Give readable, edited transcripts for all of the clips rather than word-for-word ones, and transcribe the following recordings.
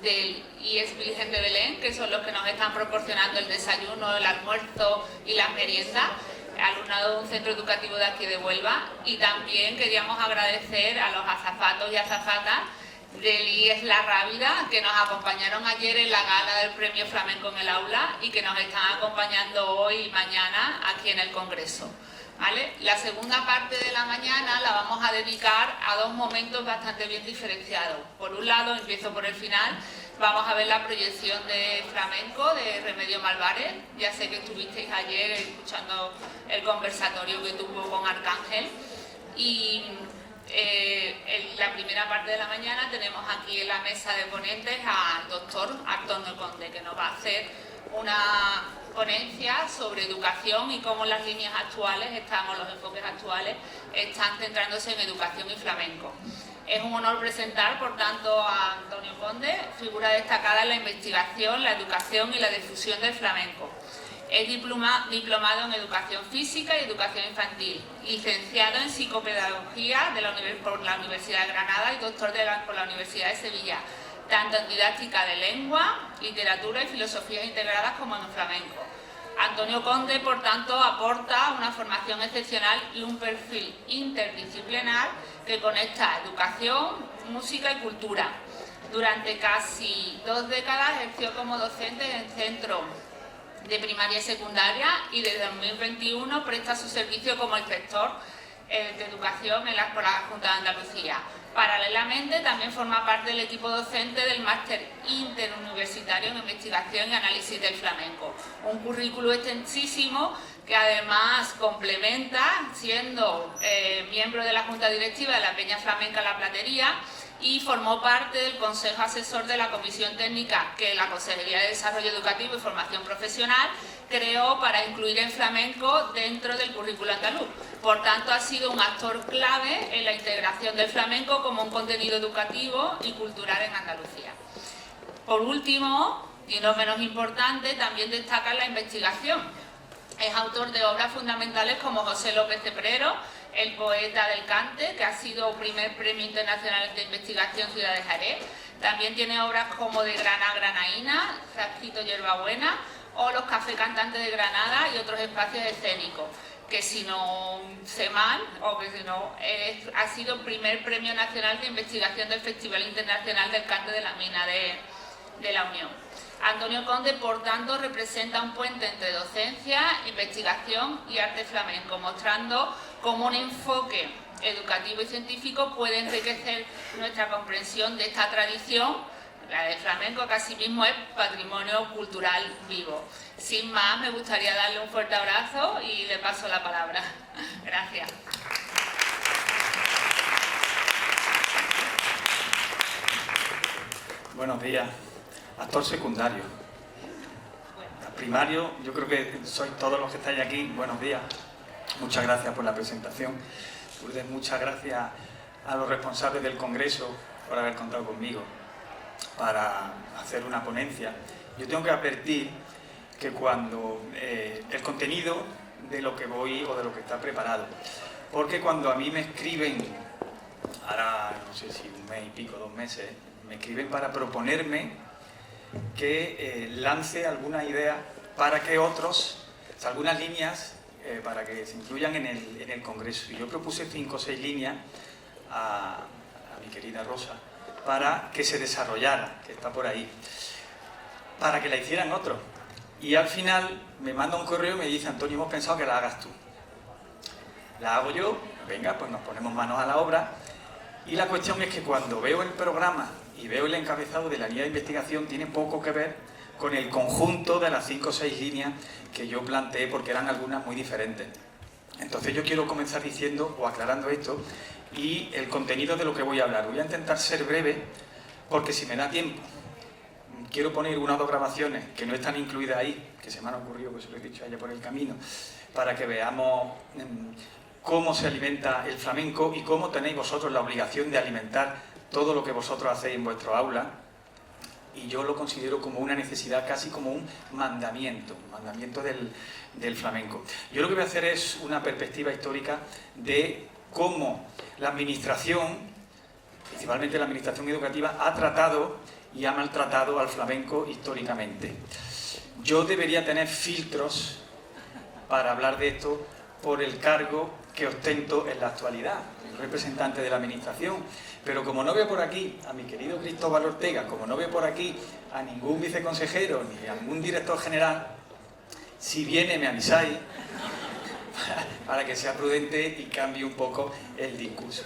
del IES Virgen de Belén, que son los que nos están proporcionando el desayuno, el almuerzo y las meriendas, alumnado de un centro educativo de aquí de Huelva. Y también queríamos agradecer a los azafatos y azafatas del IES La Rábida, que nos acompañaron ayer en la gala del Premio Flamenco en el aula y que nos están acompañando hoy y mañana aquí en el Congreso. ¿Vale? La segunda parte de la mañana la vamos a dedicar a dos momentos bastante bien diferenciados. Por un lado, empiezo por el final, vamos a ver la proyección de flamenco de Remedio Malvarez. Ya sé que estuvisteis ayer escuchando el conversatorio que tuvo con Arcángel. Y en la primera parte de la mañana tenemos aquí en la mesa de ponentes al doctor Antonio Conde, que nos va a hacer una ponencia sobre educación y cómo las líneas actuales los enfoques actuales están centrándose en educación y flamenco. Es un honor presentar, por tanto, a Antonio Conde, figura destacada en la investigación, la educación y la difusión del flamenco. Es diplomado en Educación Física y Educación Infantil, licenciado en Psicopedagogía por la Universidad de Granada y doctor por la Universidad de Sevilla, tanto en didáctica de lengua, literatura y filosofías integradas como en flamenco. Antonio Conde, por tanto, aporta una formación excepcional y un perfil interdisciplinar que conecta educación, música y cultura. Durante casi 2 décadas ejerció como docente en centros de primaria y secundaria y desde 2021 presta su servicio como inspector de educación por la Junta de Andalucía. Paralelamente también forma parte del equipo docente del Máster Interuniversitario en Investigación y Análisis del Flamenco. Un currículo extensísimo que además complementa siendo miembro de la Junta Directiva de la Peña Flamenca La Platería y formó parte del Consejo Asesor de la Comisión Técnica que la Consejería de Desarrollo Educativo y Formación Profesional creó para incluir el flamenco dentro del currículo andaluz. Por tanto, ha sido un actor clave en la integración del flamenco como un contenido educativo y cultural en Andalucía. Por último, y no menos importante, también destaca la investigación. Es autor de obras fundamentales como José López Cebrero, el poeta del cante, que ha sido primer premio internacional de investigación Ciudad de Jerez. También tiene obras como de Granada Granaína, Frasquito Hierbabuena, o Los Café Cantantes de Granada y otros espacios escénicos, que si no sé mal, o que si no, ha sido primer premio nacional de investigación del Festival Internacional del Cante de la Mina de la Unión. Antonio Conde, por tanto, representa un puente entre docencia, investigación y arte flamenco, mostrando cómo un enfoque educativo y científico puede enriquecer nuestra comprensión de esta tradición, la del flamenco, que asimismo es patrimonio cultural vivo. Sin más, me gustaría darle un fuerte abrazo y le paso la palabra. Gracias. Buenos días. Actor secundario. Primario, yo creo que sois todos los que estáis aquí. Buenos días. Muchas gracias por la presentación. Lourdes, muchas gracias a los responsables del Congreso por haber contado conmigo para hacer una ponencia. Yo tengo que advertir que cuando el contenido de lo que voy o de lo que está preparado, porque cuando a mí me escriben, ahora no sé si 1 mes y pico, 2 meses, me escriben para proponerme que lance alguna idea para que otros, o sea, algunas líneas para que se incluyan en el Congreso. Y yo propuse 5 o 6 líneas a mi querida Rosa para que se desarrollara, que está por ahí, para que la hicieran otros. Y al final me manda un correo y me dice: Antonio, hemos pensado que la hagas tú. La hago yo, venga, pues nos ponemos manos a la obra. Y la cuestión es que cuando veo el programa y veo el encabezado de la línea de investigación, tiene poco que ver con el conjunto de las 5 o 6 líneas que yo planteé, porque eran algunas muy diferentes. Entonces yo quiero comenzar diciendo o aclarando esto y el contenido de lo que voy a hablar. Voy a intentar ser breve, porque si me da tiempo, quiero poner 1 o 2 grabaciones que no están incluidas ahí, que se me han ocurrido, que se lo he dicho allá por el camino, para que veamos cómo se alimenta el flamenco y cómo tenéis vosotros la obligación de alimentar todo lo que vosotros hacéis en vuestro aula. Y yo lo considero como una necesidad, casi como un mandamiento del flamenco. Yo lo que voy a hacer es una perspectiva histórica de cómo la administración, principalmente la administración educativa, ha tratado y ha maltratado al flamenco históricamente. Yo debería tener filtros para hablar de esto por el cargo que ostento en la actualidad, soy representante de la Administración, pero como no veo por aquí a mi querido Cristóbal Ortega, como no veo por aquí a ningún viceconsejero ni a ningún director general, si viene me avisáis para que sea prudente y cambie un poco el discurso.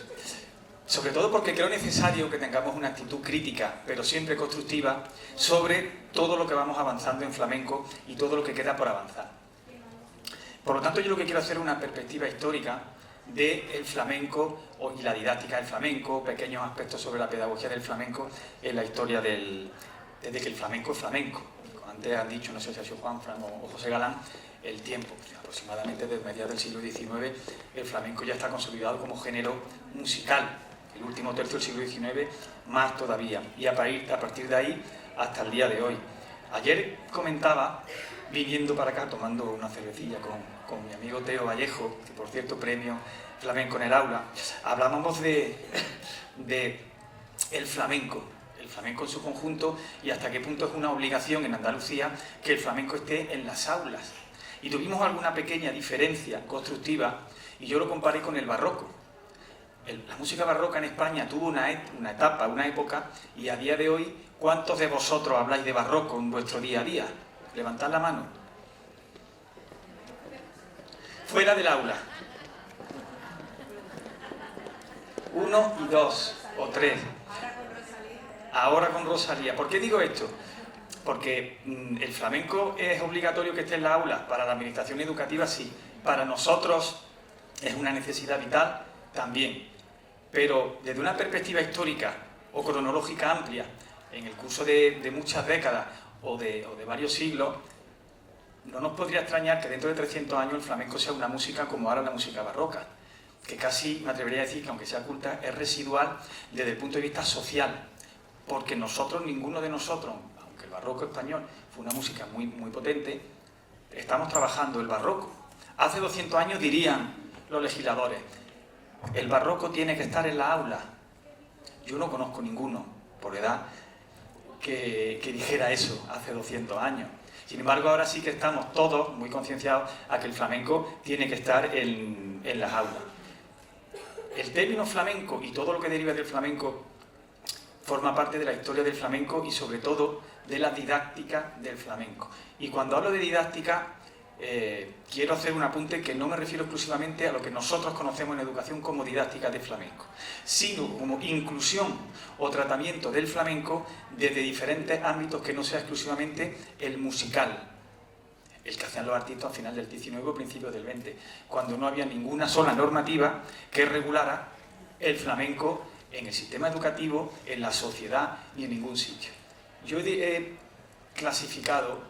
Sobre todo porque creo necesario que tengamos una actitud crítica, pero siempre constructiva, sobre todo lo que vamos avanzando en flamenco y todo lo que queda por avanzar. Por lo tanto, yo lo que quiero hacer es una perspectiva histórica del flamenco y la didáctica del flamenco, pequeños aspectos sobre la pedagogía del flamenco en la historia desde que el flamenco es flamenco. Antes han dicho, no sé si ha sido Juanfran o José Galán, el tiempo. Aproximadamente desde mediados del siglo XIX el flamenco ya está consolidado como género musical. El último tercio del siglo XIX más todavía. Y a partir de ahí hasta el día de hoy. Ayer comentaba, viniendo para acá, tomando una cervecilla con mi amigo Teo Vallejo, que por cierto premio flamenco en el aula, hablábamos de el flamenco en su conjunto y hasta qué punto es una obligación en Andalucía que el flamenco esté en las aulas. Y tuvimos alguna pequeña diferencia constructiva y yo lo comparé con el barroco. La música barroca en España tuvo una etapa, una época, y a día de hoy, ¿cuántos de vosotros habláis de barroco en vuestro día a día? Levantad la mano. Fuera del aula. 1 y 2 o 3. Ahora con Rosalía. ¿Por qué digo esto? Porque el flamenco es obligatorio que esté en la aula. Para la administración educativa sí. Para nosotros es una necesidad vital también. Pero desde una perspectiva histórica o cronológica amplia, en el curso de muchas décadas o de varios siglos, no nos podría extrañar que dentro de 300 años el flamenco sea una música como ahora la música barroca, que casi me atrevería a decir que aunque sea culta, es residual desde el punto de vista social, porque nosotros, ninguno de nosotros, aunque el barroco español fue una música muy, muy potente, estamos trabajando el barroco. Hace 200 años dirían los legisladores, el barroco tiene que estar en la aula. Yo no conozco ninguno, por edad, que dijera eso hace 200 años. Sin embargo, ahora sí que estamos todos muy concienciados a que el flamenco tiene que estar en las aulas. El término flamenco y todo lo que deriva del flamenco forma parte de la historia del flamenco y sobre todo de la didáctica del flamenco. Y cuando hablo de didáctica, quiero hacer un apunte que no me refiero exclusivamente a lo que nosotros conocemos en educación como didáctica del flamenco, sino como inclusión o tratamiento del flamenco desde diferentes ámbitos que no sea exclusivamente el musical, el que hacían los artistas a final del XIX o principios del XX, cuando no había ninguna sola normativa que regulara el flamenco en el sistema educativo, en la sociedad ni en ningún sitio. Yo he clasificado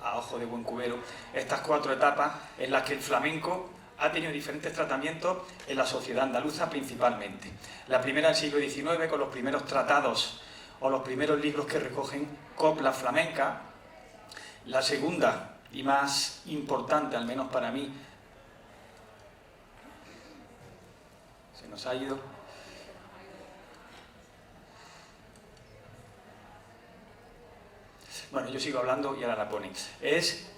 a ojo de buen cubero estas 4 etapas en las que el flamenco ha tenido diferentes tratamientos en la sociedad andaluza principalmente. La primera del siglo XIX con los primeros tratados o los primeros libros que recogen copla flamenca. La segunda y más importante, al menos para mí, se nos ha ido. Bueno, yo sigo hablando y ahora la ponen. Es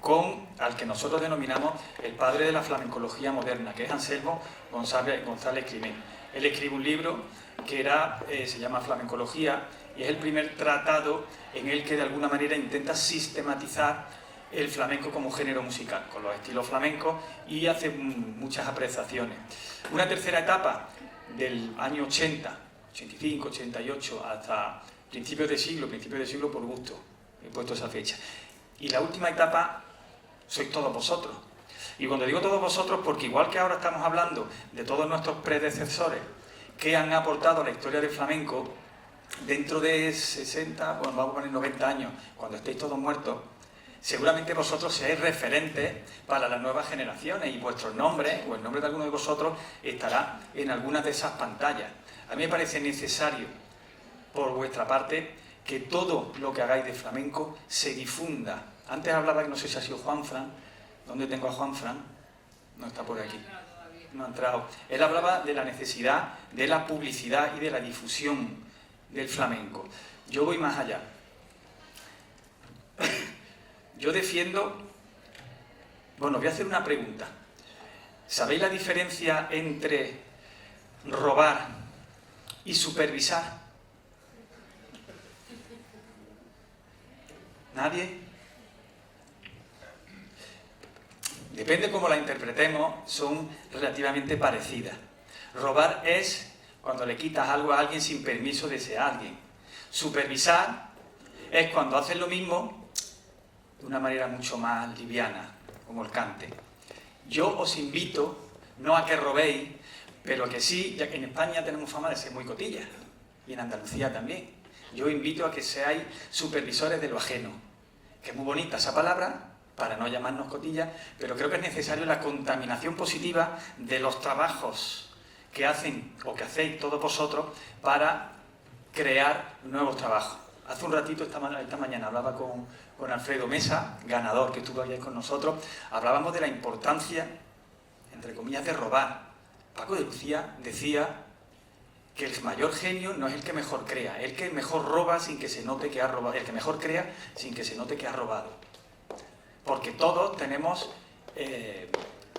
con al que nosotros denominamos el padre de la flamencología moderna, que es Anselmo González Climent. Él escribe un libro que se llama Flamencología y es el primer tratado en el que de alguna manera intenta sistematizar el flamenco como género musical, con los estilos flamencos y hace muchas apreciaciones. Una tercera etapa del año 80, 85, 88 hasta principios de siglo por gusto, he puesto esa fecha. Y la última etapa sois todos vosotros. Y cuando digo todos vosotros, porque igual que ahora estamos hablando de todos nuestros predecesores que han aportado a la historia del flamenco, dentro de 60, bueno, vamos a poner 90 años, cuando estéis todos muertos, seguramente vosotros seáis referentes para las nuevas generaciones y vuestros nombres, o el nombre de alguno de vosotros, estará en algunas de esas pantallas. A mí me parece necesario, por vuestra parte, que todo lo que hagáis de flamenco se difunda. Antes hablaba, que no sé si ha sido Juanfran. ¿Dónde tengo a Juanfran? No está por aquí. No ha entrado. Él hablaba de la necesidad de la publicidad y de la difusión del flamenco. Yo voy más allá. Yo defiendo... Bueno, voy a hacer una pregunta. ¿Sabéis la diferencia entre robar y supervisar? ¿Nadie? Depende cómo la interpretemos, son relativamente parecidas. Robar es cuando le quitas algo a alguien sin permiso de ese alguien. Supervisar es cuando haces lo mismo de una manera mucho más liviana, como el cante. Yo os invito, no a que robéis, pero a que sí, ya que en España tenemos fama de ser muy cotillas, y en Andalucía también. Yo invito a que seáis supervisores de lo ajeno, que es muy bonita esa palabra, para no llamarnos cotillas, pero creo que es necesario la contaminación positiva de los trabajos que hacen o que hacéis todos vosotros para crear nuevos trabajos. Hace un ratito, esta mañana, hablaba con Alfredo Mesa, ganador, que estuvo ayer con nosotros, hablábamos de la importancia, entre comillas, de robar. Paco de Lucía decía que el mayor genio no es el que mejor crea, el que mejor roba sin que se note que ha robado, el que mejor crea sin que se note que ha robado. Porque todos tenemos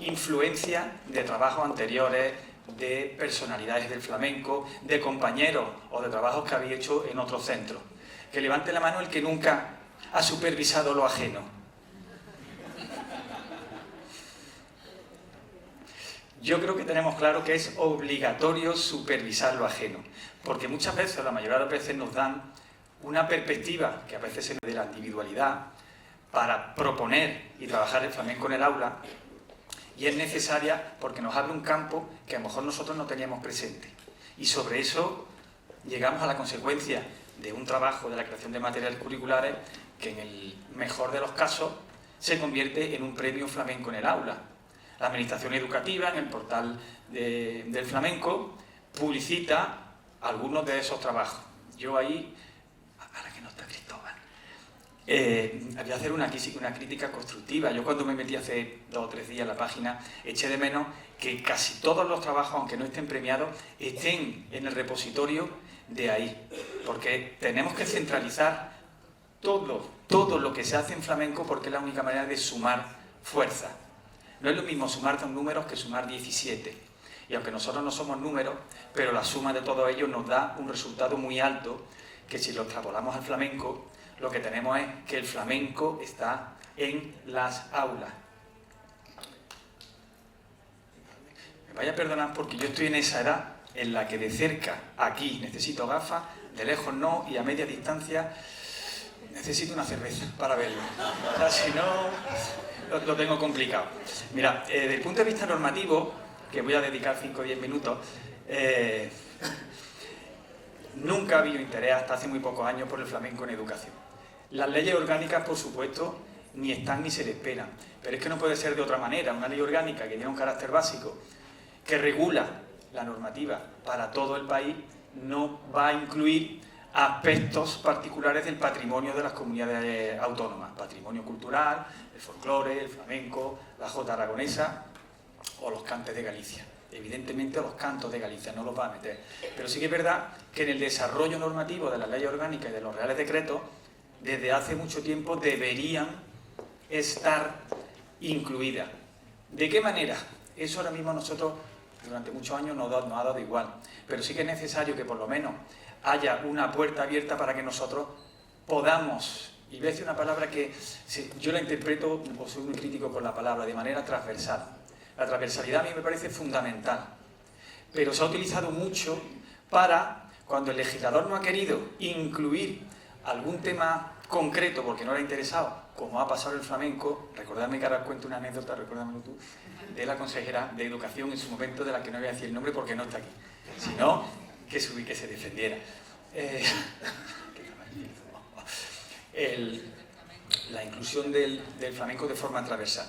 influencia de trabajos anteriores, de personalidades del flamenco, de compañeros o de trabajos que habéis hecho en otros centros. Que levante la mano el que nunca ha supervisado lo ajeno. Yo creo que tenemos claro que es obligatorio supervisar lo ajeno, porque muchas veces, la mayoría de las veces, nos dan una perspectiva, que a veces se nos de la individualidad, para proponer y trabajar el flamenco en el aula, y es necesaria porque nos abre un campo que a lo mejor nosotros no teníamos presente. Y sobre eso llegamos a la consecuencia de un trabajo de la creación de materiales curriculares que en el mejor de los casos se convierte en un premio flamenco en el aula. La Administración Educativa, en el portal del flamenco, publicita algunos de esos trabajos. Yo ahí, ahora que no está Cristóbal, voy a hacer una crítica constructiva. Yo cuando me metí hace 2 o 3 días en la página, eché de menos que casi todos los trabajos, aunque no estén premiados, estén en el repositorio de ahí. Porque tenemos que centralizar todo lo que se hace en flamenco, porque es la única manera de sumar fuerza. No es lo mismo sumar 2 números que sumar 17. Y aunque nosotros no somos números, pero la suma de todo ello nos da un resultado muy alto, que si lo extrapolamos al flamenco, lo que tenemos es que el flamenco está en las aulas. Me vaya a perdonar porque yo estoy en esa edad en la que de cerca, aquí, necesito gafas, de lejos no, y a media distancia necesito una cerveza para verlo. O sea, si no, lo tengo complicado. Mira, desde el punto de vista normativo, que voy a dedicar 5 o 10 minutos, nunca ha habido interés hasta hace muy pocos años por el flamenco en educación. Las leyes orgánicas, por supuesto, ni están ni se le esperan, pero es que no puede ser de otra manera. Una ley orgánica que tiene un carácter básico, que regula la normativa para todo el país, no va a incluir aspectos particulares del patrimonio de las comunidades autónomas, patrimonio cultural, el folclore, el flamenco, la jota aragonesa o los cantes de Galicia. Evidentemente los cantos de Galicia no los va a meter, pero sí que es verdad que en el desarrollo normativo de las leyes orgánicas y de los reales decretos, desde hace mucho tiempo deberían estar incluidas. ¿De qué manera? Eso ahora mismo a nosotros durante muchos años nos ha dado igual, pero sí que es necesario que por lo menos haya una puerta abierta para que nosotros podamos, y voy a decir una palabra que yo la interpreto, o soy muy crítico con la palabra, de manera transversal. La transversalidad a mí me parece fundamental, pero se ha utilizado mucho para, cuando el legislador no ha querido incluir algún tema concreto porque no le ha interesado, como ha pasado el flamenco. Recordadme que ahora os cuento una anécdota, recuérdamelo tú, de la consejera de Educación en su momento, de la que no voy a decir el nombre porque no está aquí, sino que se defendiera. La inclusión del flamenco de forma transversal.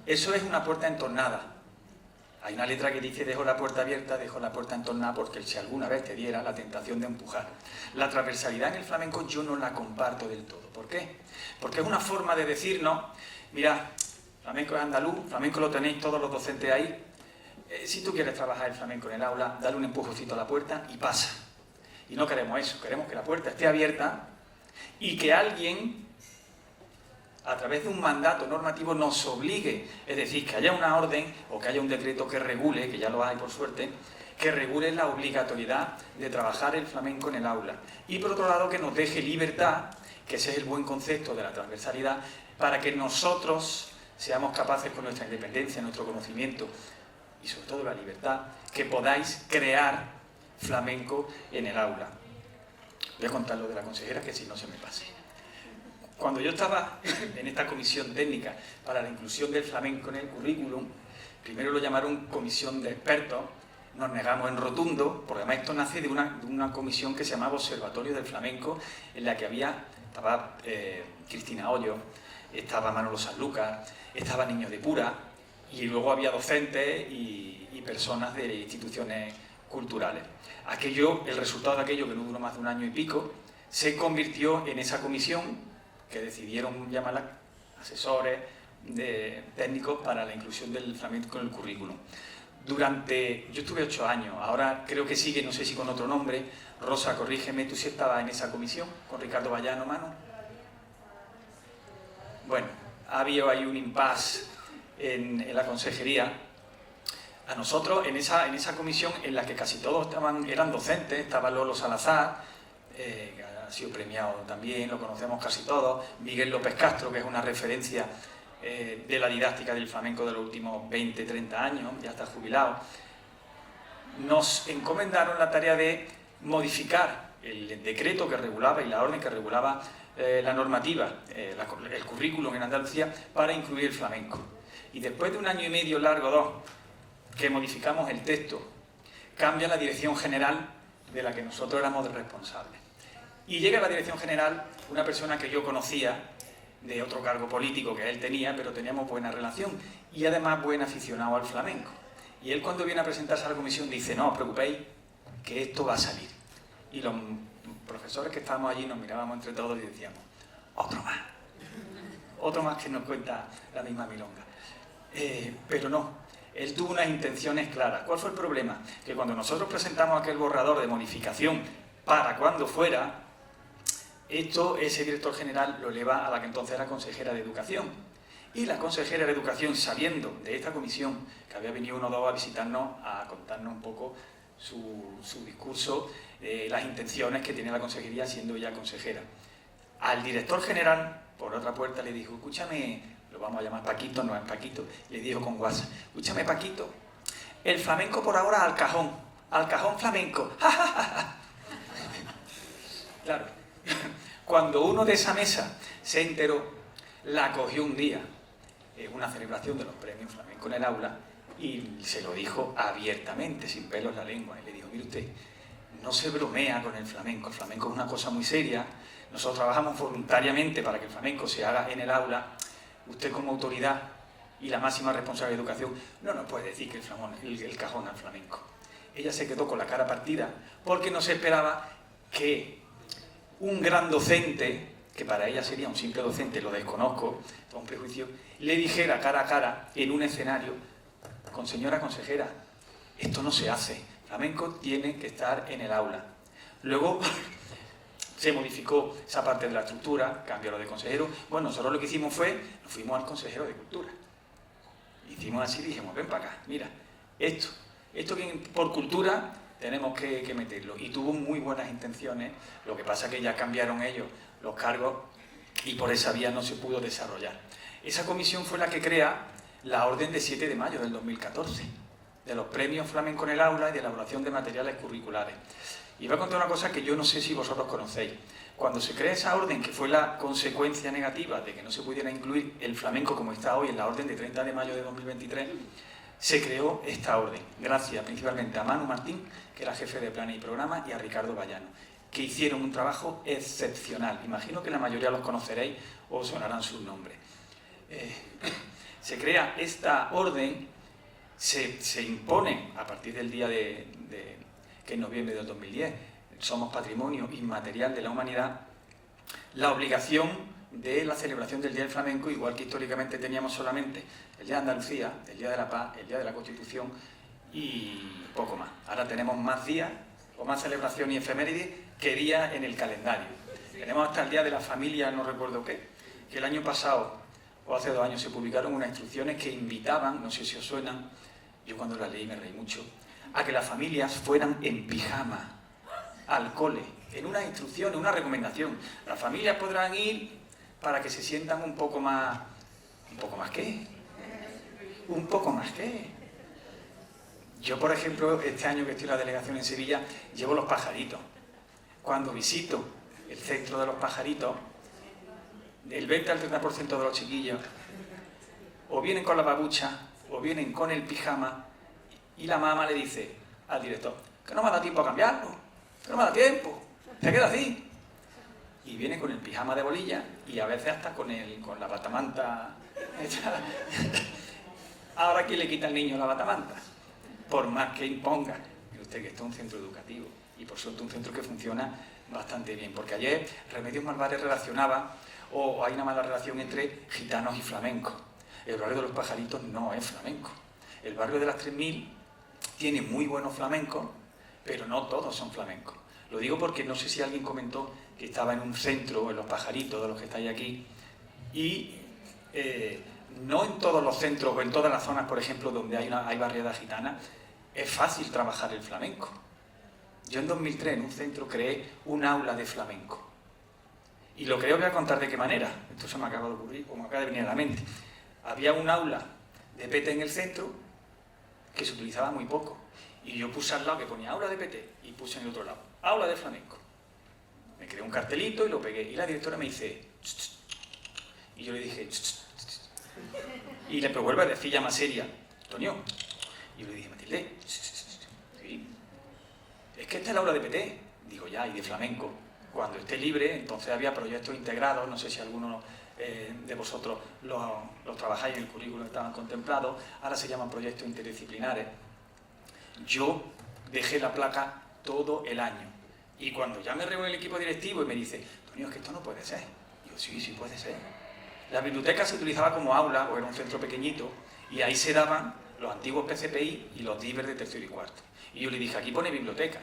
Eso es una puerta entornada. Hay una letra que dice: dejo la puerta abierta, dejo la puerta entornada, porque si alguna vez te diera la tentación de empujar. La transversalidad en el flamenco yo no la comparto del todo. ¿Por qué? Porque es una forma de decirnos: mira, flamenco es andaluz, flamenco lo tenéis todos los docentes ahí. Si tú quieres trabajar el flamenco en el aula, dale un empujoncito a la puerta y pasa. Y no queremos eso, queremos que la puerta esté abierta y que alguien, a través de un mandato normativo, nos obligue, es decir, que haya una orden o que haya un decreto que regule, que ya lo hay por suerte, que regule la obligatoriedad de trabajar el flamenco en el aula. Y por otro lado, que nos deje libertad, que ese es el buen concepto de la transversalidad, para que nosotros seamos capaces, con nuestra independencia, nuestro conocimiento y sobre todo la libertad, que podáis crear flamenco en el aula. Voy a contar lo de la consejera, que si no se me pase. Cuando yo estaba en esta comisión técnica para la inclusión del flamenco en el currículum, primero lo llamaron comisión de expertos, nos negamos en rotundo, porque además esto nace de una comisión que se llamaba Observatorio del Flamenco, en la que estaba Cristina Hoyo, estaba Manolo Sanlúcar, estaba Niño de Pura, y luego había docentes y personas de instituciones culturales. El resultado de aquello, que no duró más de un año y pico, se convirtió en esa comisión que decidieron llamarla asesores técnicos para la inclusión del flamenco en el currículum. Yo estuve 8 años, ahora creo que sigue, no sé si con otro nombre. Rosa, corrígeme, ¿tú sí estabas en esa comisión con Ricardo Vallano, Manu? Bueno, ha habido ahí un impasse en la consejería. A nosotros, en esa comisión, en la que casi todos eran docentes, estaba Lolo Salazar, que ha sido premiado también, lo conocemos casi todos, Miguel López Castro, que es una referencia de la didáctica del flamenco de los últimos 20-30 años, ya está jubilado. Nos encomendaron la tarea de modificar el decreto que regulaba y la orden que regulaba la normativa, el currículum en Andalucía, para incluir el flamenco. Y después de un año y medio largo, 2, que modificamos el texto, cambia la dirección general de la que nosotros éramos responsables. Y llega a la dirección general una persona que yo conocía de otro cargo político que él tenía, pero teníamos buena relación y además buen aficionado al flamenco. Y él, cuando viene a presentarse a la comisión, dice: no os preocupéis, que esto va a salir. Y los profesores que estábamos allí nos mirábamos entre todos y decíamos: otro más que nos cuenta la misma milonga. Pero no, él tuvo unas intenciones claras. ¿Cuál fue el problema? Que cuando nosotros presentamos aquel borrador de modificación para cuando fuera, ese director general lo eleva a la que entonces era consejera de Educación. Y la consejera de Educación, sabiendo de esta comisión, que había venido 1 o 2 a visitarnos, a contarnos un poco su discurso, las intenciones que tenía la consejería siendo ella consejera. Al director general, por otra puerta, le dijo: escúchame, lo vamos a llamar Paquito, no es Paquito, le dijo con WhatsApp: escúchame, Paquito, el flamenco por ahora al cajón flamenco. Claro, cuando uno de esa mesa se enteró, la cogió un día en una celebración de los premios flamenco en el aula y se lo dijo abiertamente, sin pelos en la lengua, y le dijo: mire usted, no se bromea con el flamenco es una cosa muy seria, nosotros trabajamos voluntariamente para que el flamenco se haga en el aula, usted como autoridad y la máxima responsable de educación no nos puede decir que el cajón al flamenco. Ella se quedó con la cara partida porque no se esperaba que un gran docente, que para ella sería un simple docente, lo desconozco, todo un prejuicio, le dijera cara a cara en un escenario: señora consejera, esto no se hace, flamenco tiene que estar en el aula. Luego se modificó esa parte de la estructura, cambió lo de consejero. Bueno, nosotros lo que hicimos fue, nos fuimos al consejero de Cultura. Hicimos así y dijimos: ven para acá, mira, esto que por cultura tenemos que meterlo. Y tuvo muy buenas intenciones, lo que pasa es que ya cambiaron ellos los cargos y por esa vía no se pudo desarrollar. Esa comisión fue la que crea la orden de 7 de mayo del 2014, de los premios flamenco en el aula y de elaboración de materiales curriculares. Y voy a contar una cosa que yo no sé si vosotros conocéis. Cuando se crea esa orden, que fue la consecuencia negativa de que no se pudiera incluir el flamenco como está hoy en la orden de 30 de mayo de 2023, se creó esta orden, gracias principalmente a Manu Martín, que era jefe de planes y programas, y a Ricardo Vallano, que hicieron un trabajo excepcional. Imagino que la mayoría los conoceréis o sonarán sus nombres. Se crea esta orden, se impone a partir del día que es noviembre del 2010, somos patrimonio inmaterial de la humanidad, la obligación de la celebración del Día del Flamenco, igual que históricamente teníamos solamente el Día de Andalucía, el Día de la Paz, el Día de la Constitución y poco más. Ahora tenemos más días o más celebración y efemérides que día en el calendario. Tenemos hasta el Día de la Familia, no recuerdo qué, que el año pasado, o hace 2 años, se publicaron unas instrucciones que invitaban, no sé si os suenan, yo cuando las leí me reí mucho, a que las familias fueran en pijama al cole, en una instrucción, en una recomendación. Las familias podrán ir para que se sientan un poco más ¿qué? Un poco más ¿qué? Yo, por ejemplo, este año que estoy en la delegación en Sevilla, llevo los pajaritos. Cuando visito el centro de los pajaritos, el 20 al 30% de los chiquillos o vienen con la babucha o vienen con el pijama, y la mamá le dice al director que no me ha dado tiempo a cambiarlo, que no me ha dado tiempo, se queda así. Y viene con el pijama de bolilla y a veces hasta con la batamanta. Ahora, ¿quién le quita al niño la batamanta? Por más que imponga. Mire usted que esto es un centro educativo y por suerte un centro que funciona bastante bien, porque ayer Remedios Malvares relacionaba, o hay una mala relación entre gitanos y flamencos. El barrio de los Pajaritos no es flamenco. El barrio de las 3000 tiene muy buenos flamencos, pero no todos son flamencos. Lo digo porque no sé si alguien comentó que estaba en un centro, en los Pajaritos, de los que estáis aquí, y no en todos los centros o en todas las zonas, por ejemplo, donde hay barriada gitana, es fácil trabajar el flamenco. Yo en 2003 en un centro creé un aula de flamenco. Y lo creo que voy a contar de qué manera. Esto se me acaba de ocurrir, o me acaba de venir a la mente. Había un aula de PT en el centro que se utilizaba muy poco. Y yo puse al lado que ponía aula de PT y puse en el otro lado aula de flamenco. Me creé un cartelito y lo pegué. Y la directora me dice... Ch, ch. Y yo le dije... Ch, ch, ch. Y le vuelve a decir ya más seria. Antonio. Y yo le dije, Matilde... Ch, ch, ch. Sí. Es que esta es la aula de PT. Digo, ya, y de flamenco. Cuando esté libre, entonces había proyectos integrados, no sé si alguno de vosotros los trabajáis en el currículum, estaban contemplados, ahora se llaman proyectos interdisciplinares. Yo dejé la placa todo el año, y cuando ya me reúne el equipo directivo y me dice, Antonio, es que esto no puede ser. Digo, sí, sí puede ser. La biblioteca se utilizaba como aula, o era un centro pequeñito, y ahí se daban los antiguos PCPI y los DIVER de tercero y cuarto. Y yo le dije, aquí pone biblioteca,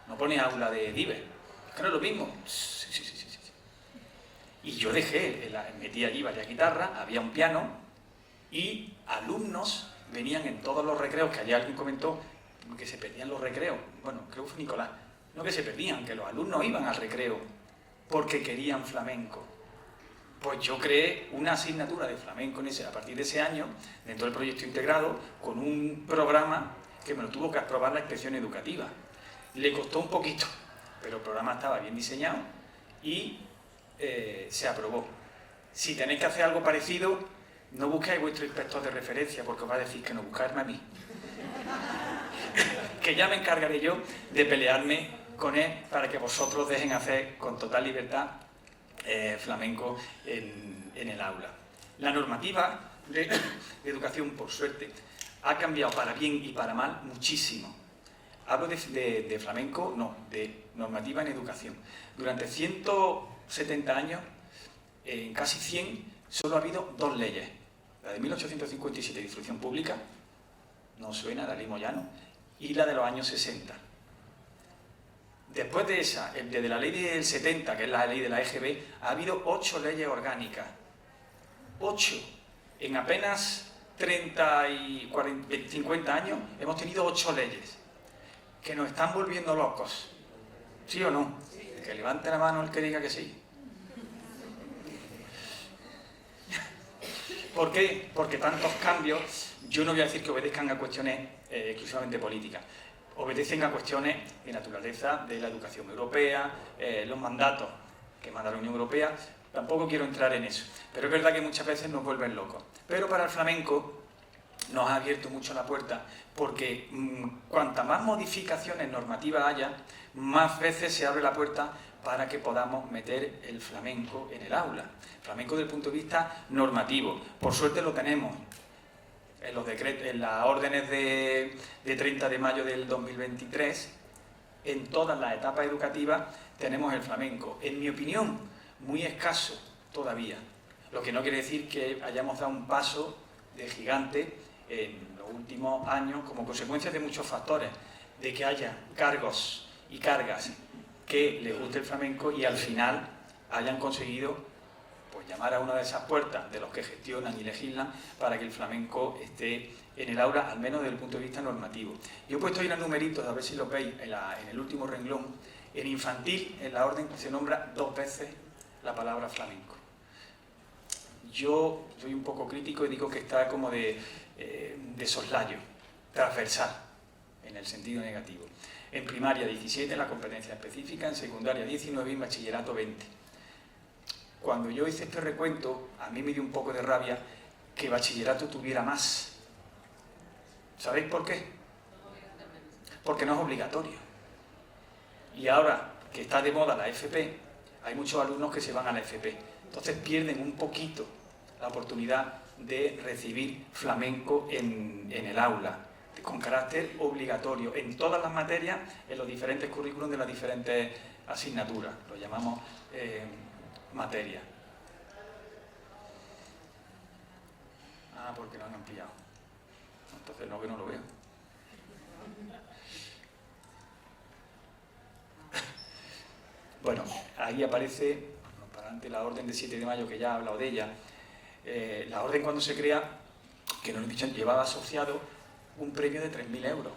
no pone aula de DIVER. Que no es lo mismo. Sí, sí, sí, sí, sí. Y yo metí allí varias guitarras, había un piano y alumnos venían en todos los recreos, que allí alguien comentó que se perdían los recreos. Bueno, creo que fue Nicolás. No que se perdían, que los alumnos iban al recreo porque querían flamenco. Pues yo creé una asignatura de flamenco a partir de ese año, dentro del proyecto integrado, con un programa que me lo tuvo que aprobar la inspección educativa. Le costó un poquito, pero el programa estaba bien diseñado y se aprobó. Si tenéis que hacer algo parecido, no busquéis vuestro inspector de referencia, porque os va a decir que no buscarme a mí. Que ya me encargaré yo de pelearme con él para que vosotros dejen hacer con total libertad flamenco en el aula. La normativa de educación, por suerte, ha cambiado para bien y para mal muchísimo. Hablo de flamenco, no, de normativa en educación. Durante 170 años, en casi 100, solo ha habido 2 leyes. La de 1857 de instrucción pública, no suena, la ley Moyano, y la de los años 60. Después de esa, desde la ley del 70, que es la ley de la EGB, ha habido 8 leyes orgánicas. 8. En apenas 30 y 50 años hemos tenido 8 leyes. Que nos están volviendo locos. ¿Sí o no? Sí. Que levante la mano el que diga que sí. ¿Por qué? Porque tantos cambios, yo no voy a decir que obedezcan a cuestiones exclusivamente políticas. Obedecen a cuestiones de naturaleza de la educación europea, los mandatos que manda la Unión Europea. Tampoco quiero entrar en eso. Pero es verdad que muchas veces nos vuelven locos. Pero para el flamenco nos ha abierto mucho la puerta, porque cuantas más modificaciones normativas haya, más veces se abre la puerta para que podamos meter el flamenco en el aula. Flamenco desde el punto de vista normativo. Por suerte lo tenemos. En los decretos, en las órdenes de 30 de mayo del 2023, en todas las etapas educativas tenemos el flamenco. En mi opinión, muy escaso todavía. Lo que no quiere decir que hayamos dado un paso de gigante en los últimos años, como consecuencia de muchos factores, de que haya cargos y cargas que les guste el flamenco y al final hayan conseguido pues llamar a una de esas puertas de los que gestionan y legislan para que el flamenco esté en el aula, al menos desde el punto de vista normativo. Yo he puesto ahí unos numeritos, a ver si los veis, en el último renglón. En infantil, en la orden, se nombra 2 veces la palabra flamenco. Yo soy un poco crítico y digo que está como de soslayo, transversal, en el sentido negativo. En primaria 17 la competencia específica, en secundaria 19 y en bachillerato 20. Cuando yo hice este recuento, a mí me dio un poco de rabia que bachillerato tuviera más. ¿Sabéis por qué? Porque no es obligatorio. Y ahora que está de moda la FP, hay muchos alumnos que se van a la FP. Entonces pierden un poquito la oportunidad de recibir flamenco en el aula, con carácter obligatorio, en todas las materias, en los diferentes currículums de las diferentes asignaturas. Lo llamamos materia. Ah, porque lo han ampliado. Entonces no, que no lo veo. Bueno, ahí aparece, para adelante, la orden de 7 de mayo, que ya he hablado de ella. La orden, cuando se crea, que no lo he dicho, llevaba asociado un premio de 3.000 euros.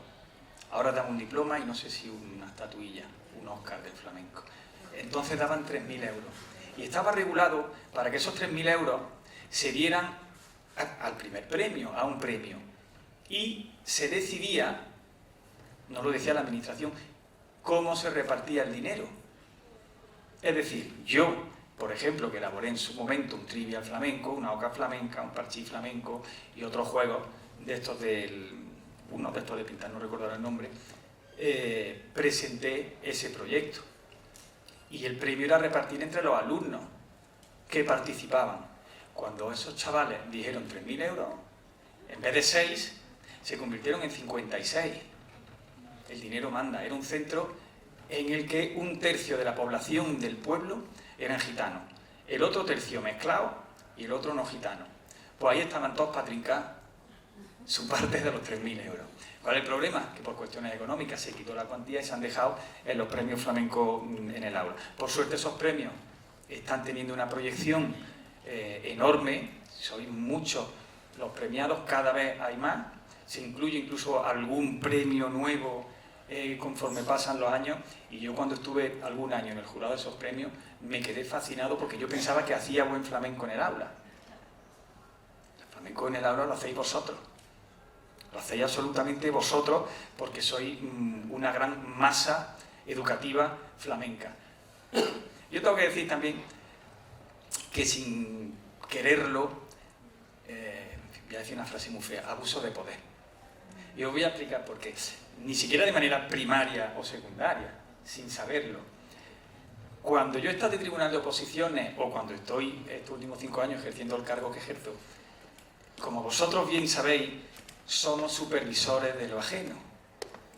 Ahora dan un diploma y no sé si una estatuilla, un Oscar del flamenco. Entonces daban 3.000 euros. Y estaba regulado para que esos 3.000 euros se dieran al primer premio, a un premio. Y se decidía, no lo decía la administración, cómo se repartía el dinero. Es decir, yo, por ejemplo, que elaboré en su momento un trivial flamenco, una oca flamenca, un parchís flamenco y otros juegos de estos uno de estos de pintar, no recuerdo el nombre, presenté ese proyecto. Y el premio era repartir entre los alumnos que participaban. Cuando esos chavales dijeron 3.000 euros, en vez de 6, se convirtieron en 56. El dinero manda. Era un centro en el que 1/3 de la población del pueblo eran gitanos. El otro tercio mezclado y el otro no gitano. Pues ahí estaban todos para trincar su parte de los 3.000 euros. ¿Cuál es el problema? Que por cuestiones económicas se quitó la cuantía y se han dejado en los premios flamencos en el aula. Por suerte esos premios están teniendo una proyección enorme, sois muchos los premiados, cada vez hay más, se incluye incluso algún premio nuevo conforme pasan los años, y yo cuando estuve algún año en el jurado de esos premios me quedé fascinado porque yo pensaba que hacía buen flamenco en el aula. El flamenco en el aula lo hacéis vosotros. Lo hacéis absolutamente vosotros porque sois una gran masa educativa flamenca. Yo tengo que decir también que sin quererlo, voy a decir una frase muy fea, abuso de poder. Y os voy a explicar por qué. Ni siquiera de manera primaria o secundaria, sin saberlo. Cuando yo he estado de tribunal de oposiciones o cuando estoy estos últimos 5 años ejerciendo el cargo que ejerzo, como vosotros bien sabéis, somos supervisores de lo ajeno.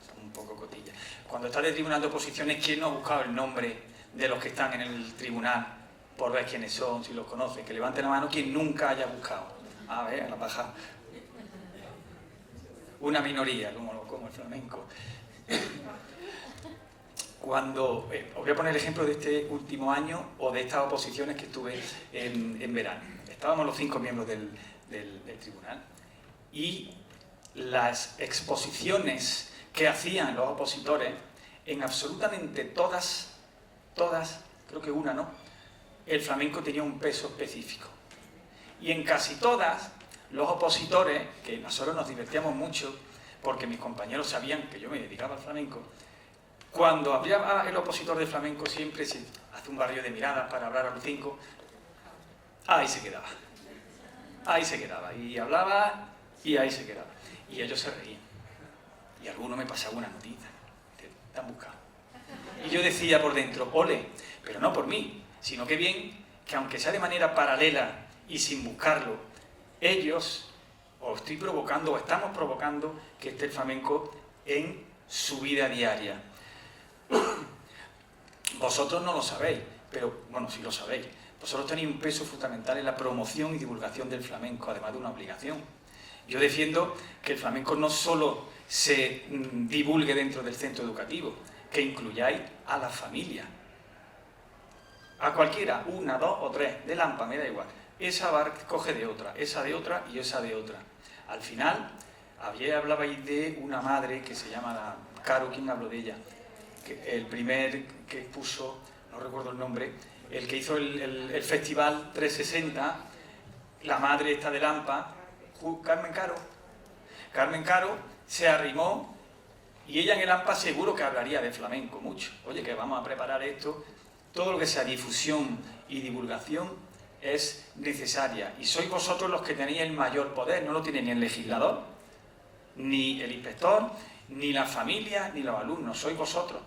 Somos un poco cotillas. Cuando estás de tribunal de oposiciones, ¿quién no ha buscado el nombre de los que están en el tribunal por ver quiénes son, si los conocen? Que levante la mano quien nunca haya buscado. A ver, la baja. Una minoría, como el flamenco. Cuando, os voy a poner el ejemplo de este último año o de estas oposiciones que estuve en verano. Estábamos los 5 miembros del tribunal y las exposiciones que hacían los opositores, en absolutamente todas, creo que una no, el flamenco tenía un peso específico. Y en casi todas, los opositores, que nosotros nos divertíamos mucho, porque mis compañeros sabían que yo me dedicaba al flamenco, cuando hablaba el opositor de flamenco siempre se hace un barrio de miradas para hablar a los 5, ahí se quedaba. Ahí se quedaba. Y hablaba y ahí se quedaba. Y ellos se reían. Y alguno me pasaba una notita. Te han buscado. Y yo decía por dentro, ole, pero no por mí, sino que bien, que aunque sea de manera paralela y sin buscarlo, ellos, os estoy provocando, o estamos provocando que esté el flamenco en su vida diaria. Vosotros no lo sabéis, pero bueno, sí lo sabéis. Vosotros tenéis un peso fundamental en la promoción y divulgación del flamenco, además de una obligación. Yo defiendo que el flamenco no solo se divulgue dentro del centro educativo, que incluyáis a la familia. A cualquiera, una, dos o tres, de Lampa, me da igual. Esa coge de otra, esa de otra y esa de otra. Al final, ayer hablabais de una madre que se llama Caro, ¿quién habló de ella? Que el primer que puso, no recuerdo el nombre, el que hizo el festival 360, la madre esta de Lampa, Carmen Caro. Carmen Caro se arrimó y ella en el AMPA seguro que hablaría de flamenco mucho. Oye, que vamos a preparar esto. Todo lo que sea difusión y divulgación es necesaria. Y sois vosotros los que tenéis el mayor poder. No lo tiene ni el legislador, ni el inspector, ni la familia, ni los alumnos. Sois vosotros.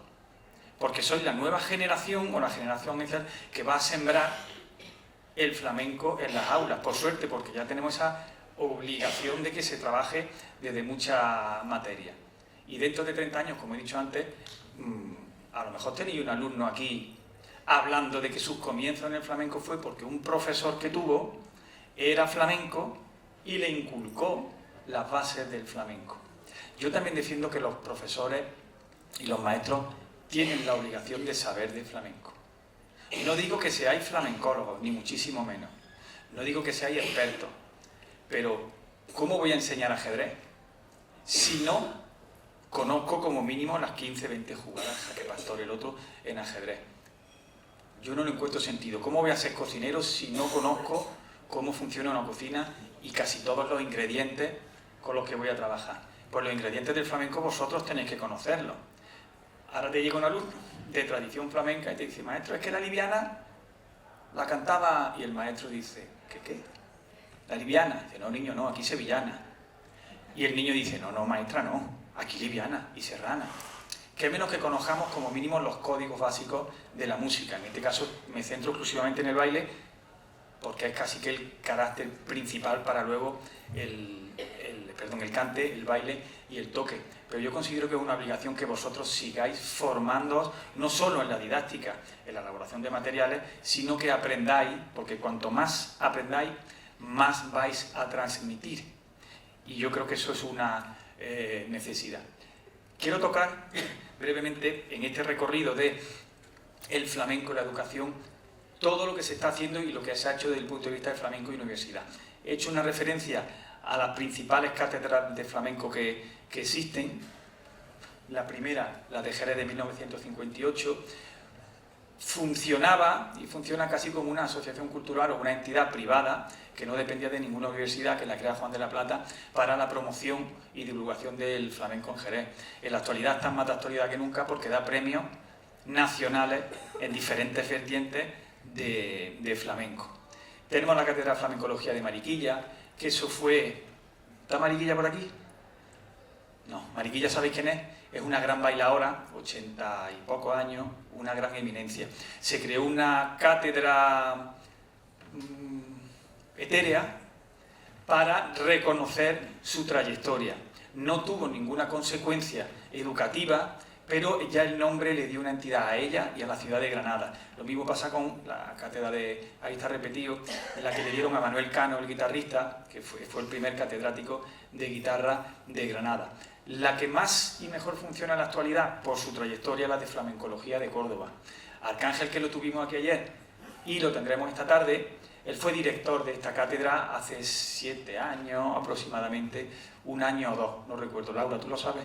Porque sois la nueva generación o la generación que va a sembrar el flamenco en las aulas. Por suerte, porque ya tenemos esa obligación de que se trabaje desde mucha materia. Y dentro de 30 años, como he dicho antes, a lo mejor tenéis un alumno aquí hablando de que sus comienzos en el flamenco fue porque un profesor que tuvo era flamenco y le inculcó las bases del flamenco. Yo también defiendo que los profesores y los maestros tienen la obligación de saber de flamenco. No digo que seáis flamencólogos, ni muchísimo menos. No digo que seáis expertos. Pero, ¿cómo voy a enseñar ajedrez si no conozco como mínimo las 15, 20 jugadas, jaque pastor, el otro, en ajedrez? Yo no le encuentro sentido. ¿Cómo voy a ser cocinero si no conozco cómo funciona una cocina y casi todos los ingredientes con los que voy a trabajar? Pues los ingredientes del flamenco vosotros tenéis que conocerlos. Ahora te llega un alumno de tradición flamenca y te dice, maestro, es que la liviana la cantaba... Y el maestro dice, ¿qué? La liviana. Dice, no, niño, no, aquí sevillana. Y el niño dice, no, maestra, no, aquí liviana y serrana. Que menos que conozcamos como mínimo los códigos básicos de la música. En este caso me centro exclusivamente en el baile, porque es casi que el carácter principal para luego el cante, el baile y el toque. Pero yo considero que es una obligación que vosotros sigáis formándoos, no solo en la didáctica, en la elaboración de materiales, sino que aprendáis, porque cuanto más aprendáis, más vais a transmitir. Y yo creo que eso es una necesidad. Quiero tocar brevemente en este recorrido de el flamenco y la educación todo lo que se está haciendo y lo que se ha hecho desde el punto de vista de flamenco y universidad. He hecho una referencia a las principales cátedras de flamenco que existen. La primera, la de Jerez de 1958, funcionaba y funciona casi como una asociación cultural o una entidad privada que no dependía de ninguna universidad, que la crea Juan de la Plata, para la promoción y divulgación del flamenco en Jerez. En la actualidad está más de actualidad que nunca porque da premios nacionales en diferentes vertientes de flamenco. Tenemos la Cátedra de Flamencología de Mariquilla, que eso fue... ¿Está Mariquilla por aquí? No, Mariquilla, ¿sabéis quién es? Es una gran bailaora, 80 y pocos años, una gran eminencia. Se creó una cátedra etérea para reconocer su trayectoria. No tuvo ninguna consecuencia educativa, pero ya el nombre le dio una entidad a ella y a la ciudad de Granada. Lo mismo pasa con la cátedra de, ahí está repetido, en la que le dieron a Manuel Cano, el guitarrista, que fue el primer catedrático de guitarra de Granada. La que más y mejor funciona en la actualidad, por su trayectoria, es la de Flamencología de Córdoba. Arcángel, que lo tuvimos aquí ayer y lo tendremos esta tarde, él fue director de esta cátedra hace 7 años aproximadamente, 1 año o 2, no recuerdo. Laura, ¿tú lo sabes?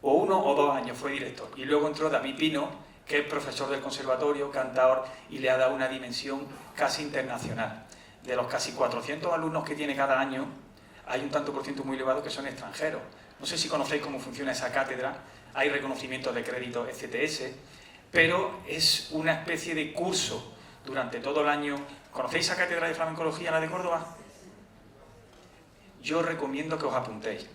O 1 o 2 años fue director. Y luego entró David Pino, que es profesor del conservatorio, cantador, y le ha dado una dimensión casi internacional. De los casi 400 alumnos que tiene cada año, hay un tanto por ciento muy elevado que son extranjeros. No sé si conocéis cómo funciona esa cátedra, hay reconocimiento de crédito ECTS, pero es una especie de curso durante todo el año. ¿Conocéis esa cátedra de flamencología, la de Córdoba? Yo recomiendo que os apuntéis.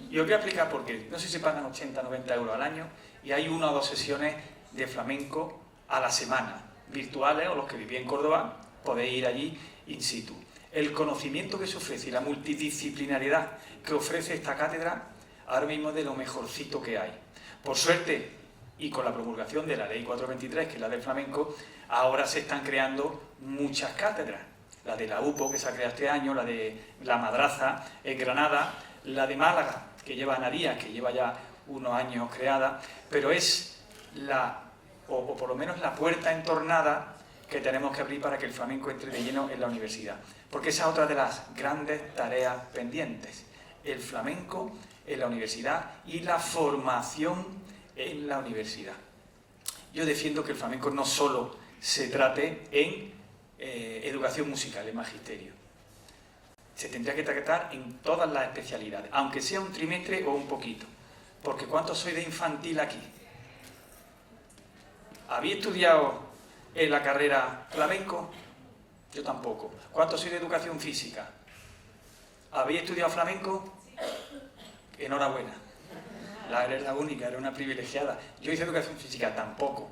Y os voy a explicar por qué. No sé si se pagan 80, 90 euros al año y hay 1 o 2 sesiones de flamenco a la semana, virtuales, o los que vivís en Córdoba podéis ir allí in situ. El conocimiento que se ofrece y la multidisciplinariedad que ofrece esta cátedra ahora mismo es de lo mejorcito que hay. Por suerte, y con la promulgación de la Ley 423, que es la del flamenco, ahora se están creando muchas cátedras. La de la UPO, que se ha creado este año, la de La Madraza en Granada, la de Málaga, que lleva Ana Díaz, que lleva ya unos años creada, pero es o por lo menos la puerta entornada que tenemos que abrir para que el flamenco entre de lleno en la universidad. Porque esa es otra de las grandes tareas pendientes, el flamenco en la universidad y la formación en la universidad. Yo defiendo que el flamenco no solo se trate en educación musical, en magisterio. Se tendría que tratar en todas las especialidades, aunque sea un trimestre o un poquito. Porque ¿cuántos sois de infantil aquí? ¿Habéis estudiado en la carrera flamenco? Yo tampoco. ¿Cuántos sois de educación física? ¿Habéis estudiado flamenco? Enhorabuena. Eres la única, era una privilegiada. Yo hice educación física, tampoco.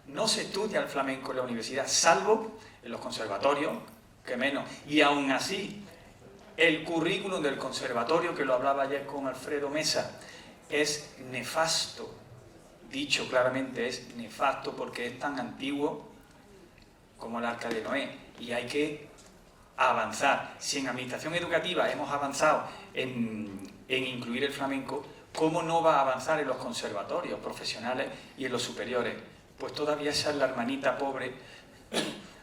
No se estudia el flamenco en la universidad, salvo en los conservatorios, que menos. Y aún así, el currículum del conservatorio, que lo hablaba ayer con Alfredo Mesa, es nefasto. Dicho claramente, es nefasto porque es tan antiguo como el Arca de Noé. Y hay que avanzar. Si en administración educativa hemos avanzado en incluir el flamenco, ¿cómo no va a avanzar en los conservatorios profesionales y en los superiores? Pues todavía esa es la hermanita pobre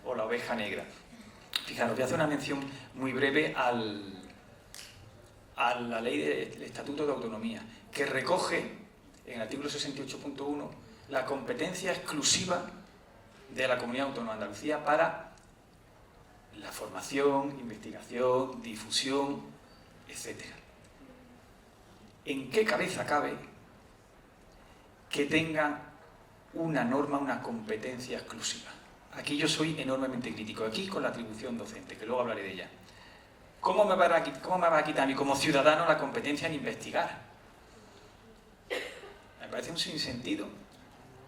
o la oveja negra. Fijaros, voy a hacer una mención muy breve a la ley del Estatuto de Autonomía, que recoge en el artículo 68.1 la competencia exclusiva de la Comunidad Autónoma de Andalucía para la formación, investigación, difusión, etc. ¿En qué cabeza cabe que tenga una norma, una competencia exclusiva? Aquí yo soy enormemente crítico, aquí con la atribución docente, que luego hablaré de ella. ¿Cómo me va a quitar a mí como ciudadano la competencia en investigar? Me parece un sinsentido.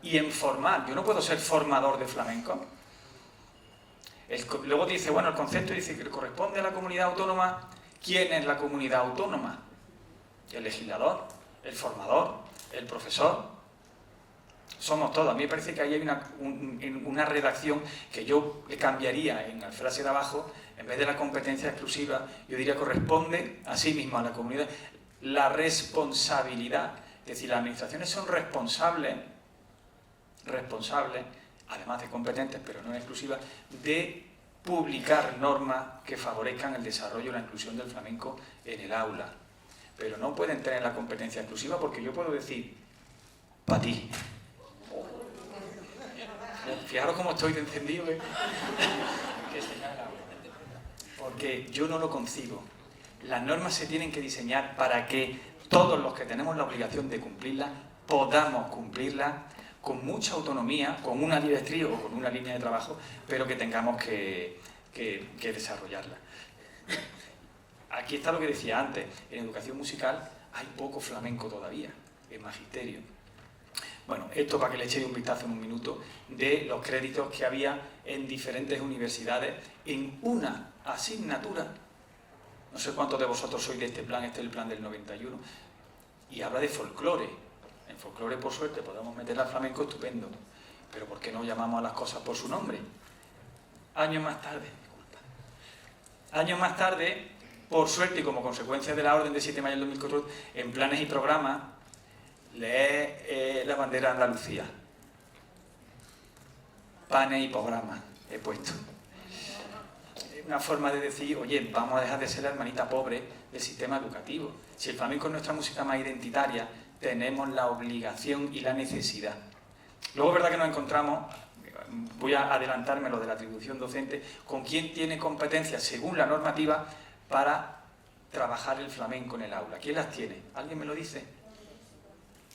Y en formar, yo no puedo ser formador de flamenco. Luego dice, bueno, el concepto dice que le corresponde a la comunidad autónoma. ¿Quién es la comunidad autónoma? El legislador, el formador, el profesor. Somos todos. A mí me parece que ahí hay una redacción que yo le cambiaría en la frase de abajo. En vez de la competencia exclusiva, yo diría corresponde a sí misma a la comunidad la responsabilidad. Es decir, las administraciones son responsables, además de competentes, pero no exclusivas, de publicar normas que favorezcan el desarrollo y la inclusión del flamenco en el aula. Pero no pueden tener la competencia exclusiva porque yo puedo decir, para ti. Fijaros cómo estoy de encendido, ¿eh? Porque yo no lo concibo. Las normas se tienen que diseñar para que todos los que tenemos la obligación de cumplirlas podamos cumplirlas con mucha autonomía, con una directriz o con una línea de trabajo, pero que tengamos que desarrollarla. Aquí está lo que decía antes, en educación musical hay poco flamenco todavía, en magisterio. Bueno, esto para que le echéis un vistazo en un minuto de los créditos que había en diferentes universidades en una asignatura. No sé cuántos de vosotros sois de este plan, este es el plan del 91, y habla de folclore. En folclore, por suerte, podemos meter al flamenco, estupendo, pero ¿por qué no llamamos a las cosas por su nombre? Años más tarde, por suerte y como consecuencia de la orden de 7 de mayo del 2004, en planes y programas, lee la bandera de Andalucía. Panes y programas he puesto. Una forma de decir, oye, vamos a dejar de ser la hermanita pobre del sistema educativo. Si el flamenco es nuestra música más identitaria, tenemos la obligación y la necesidad. Luego es verdad que nos encontramos, voy a adelantarme lo de la atribución docente, con quién tiene competencia según la normativa para trabajar el flamenco en el aula. ¿Quién las tiene? ¿Alguien me lo dice?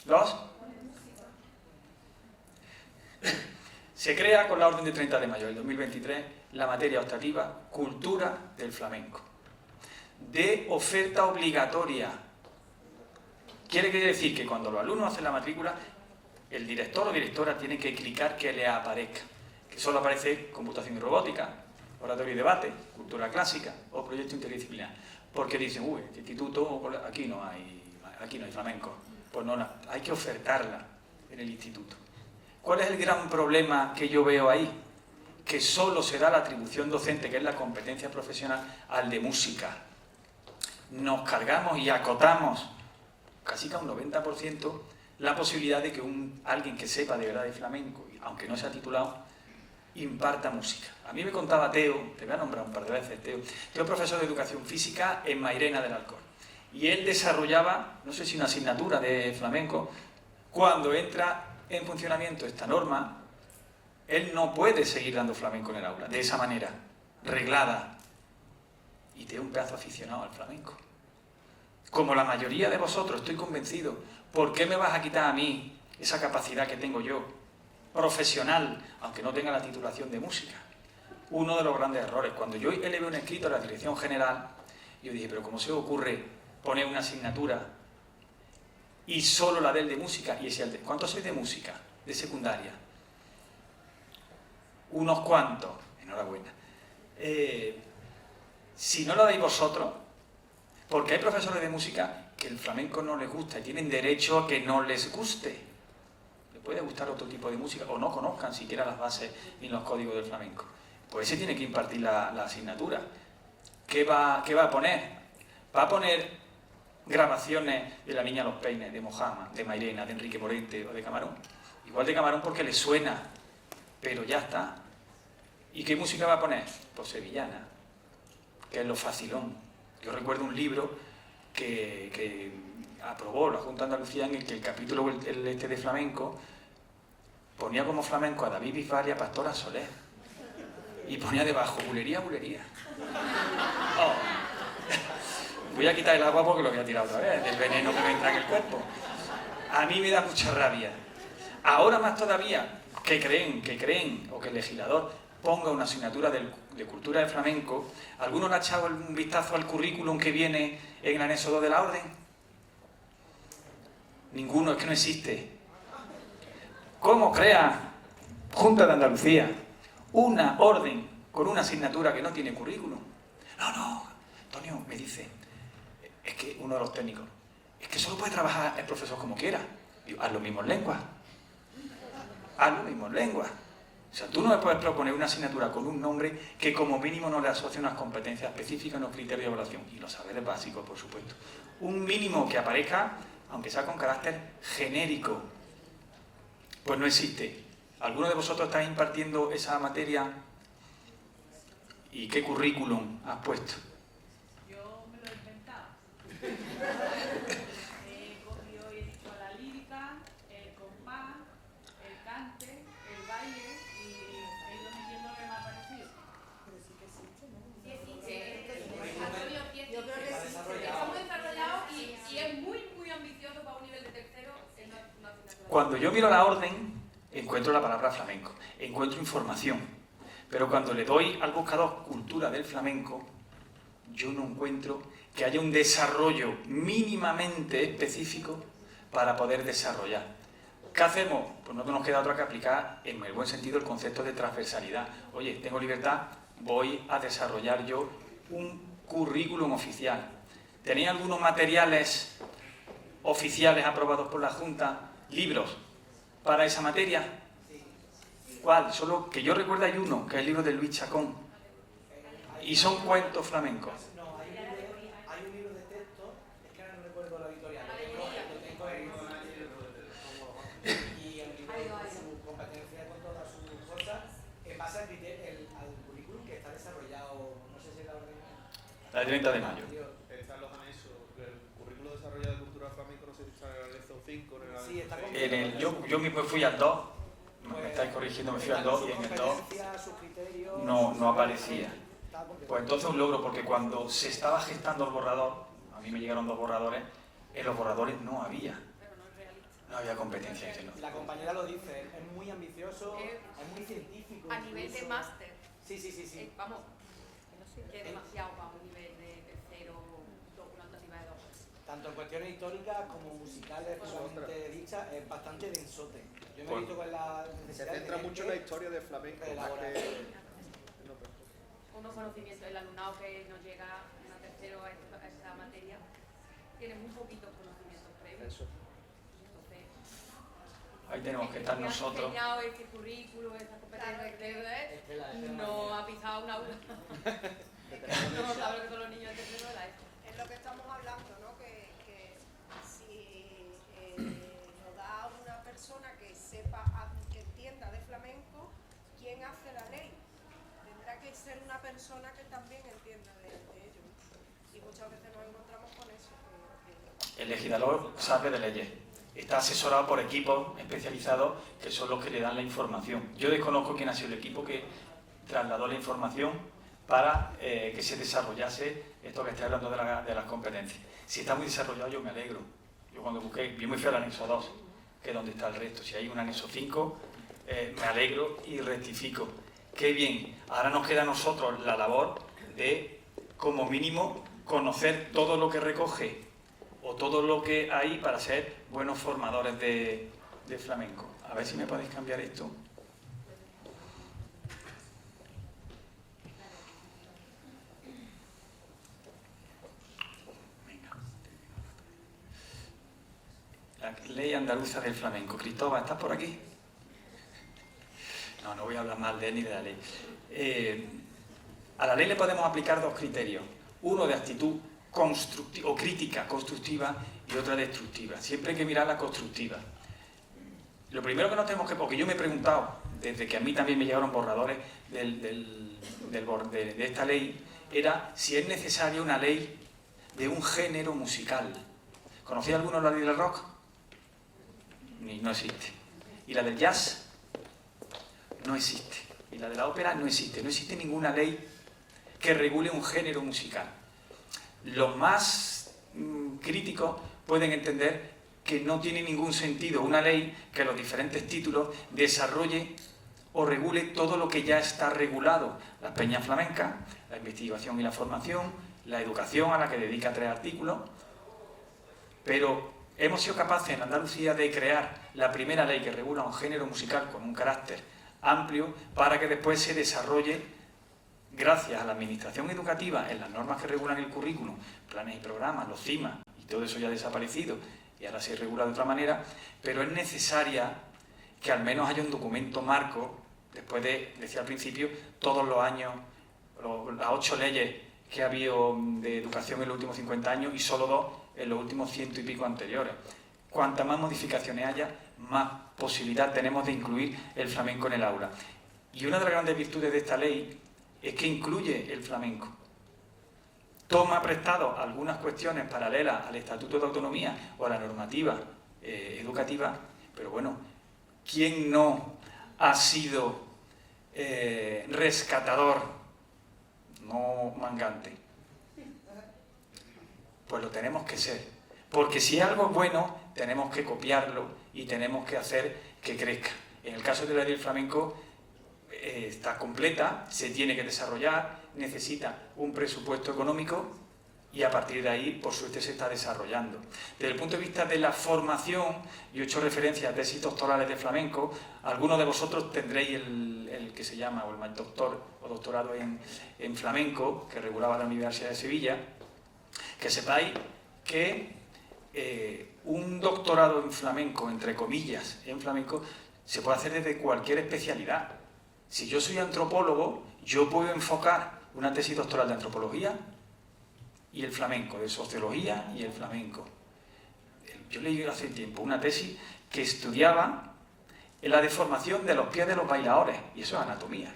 ¿Los? Se crea con la orden de 30 de mayo del 2023 la materia optativa Cultura del Flamenco, de oferta obligatoria. Quiere decir que cuando los alumnos hacen la matrícula, el director o directora tiene que clicar que le aparezca, que solo aparece computación y robótica, oratorio y debate, cultura clásica o proyecto interdisciplinar, porque dicen, uy, este instituto, aquí no hay flamenco. Pues no, hay que ofertarla en el instituto. ¿Cuál es el gran problema que yo veo ahí? Que solo se da la atribución docente, que es la competencia profesional, al de música. Nos cargamos y acotamos casi que a un 90%, la posibilidad de que alguien que sepa de verdad de flamenco, aunque no sea titulado, imparta música. A mí me contaba Teo, te voy a nombrar un par de veces, Teo es profesor de educación física en Mairena del Alcor. Y él desarrollaba, no sé si una asignatura de flamenco, cuando entra en funcionamiento esta norma, él no puede seguir dando flamenco en el aula, de esa manera, reglada. Y Teo es un pedazo aficionado al flamenco. Como la mayoría de vosotros, estoy convencido. ¿Por qué me vas a quitar a mí esa capacidad que tengo yo, profesional, aunque no tenga la titulación de música? Uno de los grandes errores. Cuando yo elevé un escrito a la dirección general, yo dije, pero ¿cómo se os ocurre poner una asignatura y solo la del de música? Y ese el de... ¿Cuántos sois de música? De secundaria. Unos cuantos. Enhorabuena. Si no lo dais vosotros, porque hay profesores de música que el flamenco no les gusta y tienen derecho a que no les guste. Les puede gustar otro tipo de música o no conozcan siquiera las bases ni los códigos del flamenco. Pues ese tiene que impartir la asignatura. ¿Qué va a poner? Va a poner grabaciones de La Niña a los Peines, de Mojama, de Mairena, de Enrique Morente o de Camarón. Igual de Camarón porque le suena, pero ya está. ¿Y qué música va a poner? Pues sevillana, que es lo facilón. Yo recuerdo un libro que aprobó la Junta de Andalucía en el que el capítulo este de flamenco ponía como flamenco a David Bisbal y a Pastora Soler. Y ponía debajo, bulería, bulería. Oh. Voy a quitar el agua porque lo voy a tirar otra vez, del veneno que me entra en el cuerpo. A mí me da mucha rabia. Ahora más todavía, que creen, o que el legislador ponga una asignatura de cultura de flamenco. ¿Alguno le ha echado un vistazo al currículum que viene en el anexo 2 de la orden? Ninguno, es que no existe. ¿Cómo crea Junta de Andalucía una orden con una asignatura que no tiene currículum? No, Antonio me dice, es que uno de los técnicos, es que solo puede trabajar el profesor como quiera. Digo, haz lo mismo en lengua. Haz lo mismo en lengua. O sea, tú no me puedes proponer una asignatura con un nombre que como mínimo no le asocie unas competencias específicas, unos criterios de evaluación. Y los saberes básicos, por supuesto. Un mínimo que aparezca, aunque sea con carácter genérico. Pues no existe. ¿Alguno de vosotros está impartiendo esa materia? ¿Y qué currículum has puesto? Yo me lo he inventado. He cogido y he dicho la lírica, el compás, el cante, el baile y he ido metiendo lo que me ha parecido. Pero sí que existe, ¿no? Sí existe. Antonio, yo creo que sí. Está muy desarrollado y es muy ambicioso para un nivel de tercero en una asignatura. Cuando yo miro la orden, encuentro la palabra flamenco, encuentro información. Pero cuando le doy al buscador cultura del flamenco, yo no encuentro que haya un desarrollo mínimamente específico para poder desarrollar. ¿Qué hacemos? Pues no nos queda otra que aplicar en el buen sentido el concepto de transversalidad. Oye, tengo libertad, voy a desarrollar yo un currículum oficial. ¿Tenéis algunos materiales oficiales aprobados por la Junta? ¿Libros para esa materia? ¿Cuál? Solo que yo recuerdo hay uno, que es el libro de Luis Chacón. Y son cuentos flamencos. No, hay un libro de texto, es que ahora no recuerdo la editorial, lo tengo en... Y el libro con su competencia, con todas sus cosas, en base al currículum que está desarrollado, no sé si es la orden... La de 30 de mayo. Están los anexos, el currículo desarrollado de cultura flamenco, no sé si está en el anexo 5 en el Sí, está yo mismo fui al 2, me estáis corrigiendo, me fui al 2 y en el 2 no aparecía. Pues entonces un logro, porque cuando se estaba gestando el borrador, a mí me llegaron 2 borradores, en los borradores no había competencia. La compañera lo dice, es muy ambicioso, es muy científico. A nivel de máster. Sí. Vamos, que es demasiado para un nivel de tercero, una alternativa de 2. Tanto en cuestiones históricas como musicales, propiamente dichas, es bastante densote. Yo me he visto con la necesidad se centra mucho en la historia del flamenco, más que... Unos conocimientos, el alumnado que nos llega en la tercero a esta materia tiene muy poquitos conocimientos previos. Eso. Entonces, Ahí tenemos que estar nosotros. enseñado este currículo, esta competencia no ha pisado un aula. No sabe lo que son los niños de tercero de la ESO. Es lo que estamos hablando, ¿no? Que si ser una persona que también entienda de ello. Y muchas veces nos encontramos con eso. El legislador sabe de leyes. Está asesorado por equipos especializados que son los que le dan la información. Yo desconozco quién ha sido el equipo que trasladó la información para que se desarrollase esto que estoy hablando de las competencias. Si está muy desarrollado, yo me alegro. Yo cuando busqué, yo me fui al anexo 2, que es donde está el resto. Si hay un anexo 5, me alegro y rectifico. Qué bien. Ahora nos queda a nosotros la labor de, como mínimo, conocer todo lo que recoge o todo lo que hay para ser buenos formadores de flamenco. A ver si me podéis cambiar esto. Venga. La ley andaluza del flamenco. Cristóbal, ¿estás por aquí? No voy a hablar mal de él ni de la ley. A la ley le podemos aplicar dos criterios. Uno de actitud constructiva o crítica constructiva y otra destructiva. Siempre hay que mirar la constructiva. Lo primero que nos tenemos que... Porque yo me he preguntado, desde que a mí también me llegaron borradores de esta ley, era si es necesaria una ley de un género musical. ¿Conocía alguno la ley del rock? No existe. ¿Y la del jazz? No existe. Y la de la ópera no existe. No existe ninguna ley que regule un género musical. Los más críticos pueden entender que no tiene ningún sentido una ley que los diferentes títulos desarrolle o regule todo lo que ya está regulado. Las peñas flamencas, la investigación y la formación, la educación, a la que dedica 3 artículos. Pero hemos sido capaces en Andalucía de crear la primera ley que regula un género musical con un carácter amplio para que después se desarrolle gracias a la administración educativa en las normas que regulan el currículum, planes y programas, los CIMA, y todo eso ya ha desaparecido y ahora se regula de otra manera, pero es necesaria que al menos haya un documento marco, después de, decía al principio, todos los años, las 8 leyes que ha habido de educación en los últimos 50 años y solo 2 en los últimos 100 y pico anteriores. Cuantas más modificaciones haya, más posibilidad tenemos de incluir el flamenco en el aula. Y una de las grandes virtudes de esta ley es que incluye el flamenco. Toma prestado algunas cuestiones paralelas al Estatuto de Autonomía o a la normativa educativa, pero bueno, ¿quién no ha sido rescatador, no mangante? Pues lo tenemos que ser. Porque si algo es bueno, tenemos que copiarlo y tenemos que hacer que crezca. En el caso de la ley del flamenco, está completa, se tiene que desarrollar, necesita un presupuesto económico y a partir de ahí, por suerte, se está desarrollando. Desde el punto de vista de la formación, yo he hecho referencia a tesis doctorales de flamenco. Algunos de vosotros tendréis el que se llama, o el doctor o doctorado en flamenco, que regulaba la Universidad de Sevilla. Que sepáis que un doctorado en flamenco, entre comillas, en flamenco, se puede hacer desde cualquier especialidad. Si yo soy antropólogo, yo puedo enfocar una tesis doctoral de antropología y el flamenco, de sociología y el flamenco. Yo leí hace tiempo una tesis que estudiaba la deformación de los pies de los bailadores, y eso es anatomía.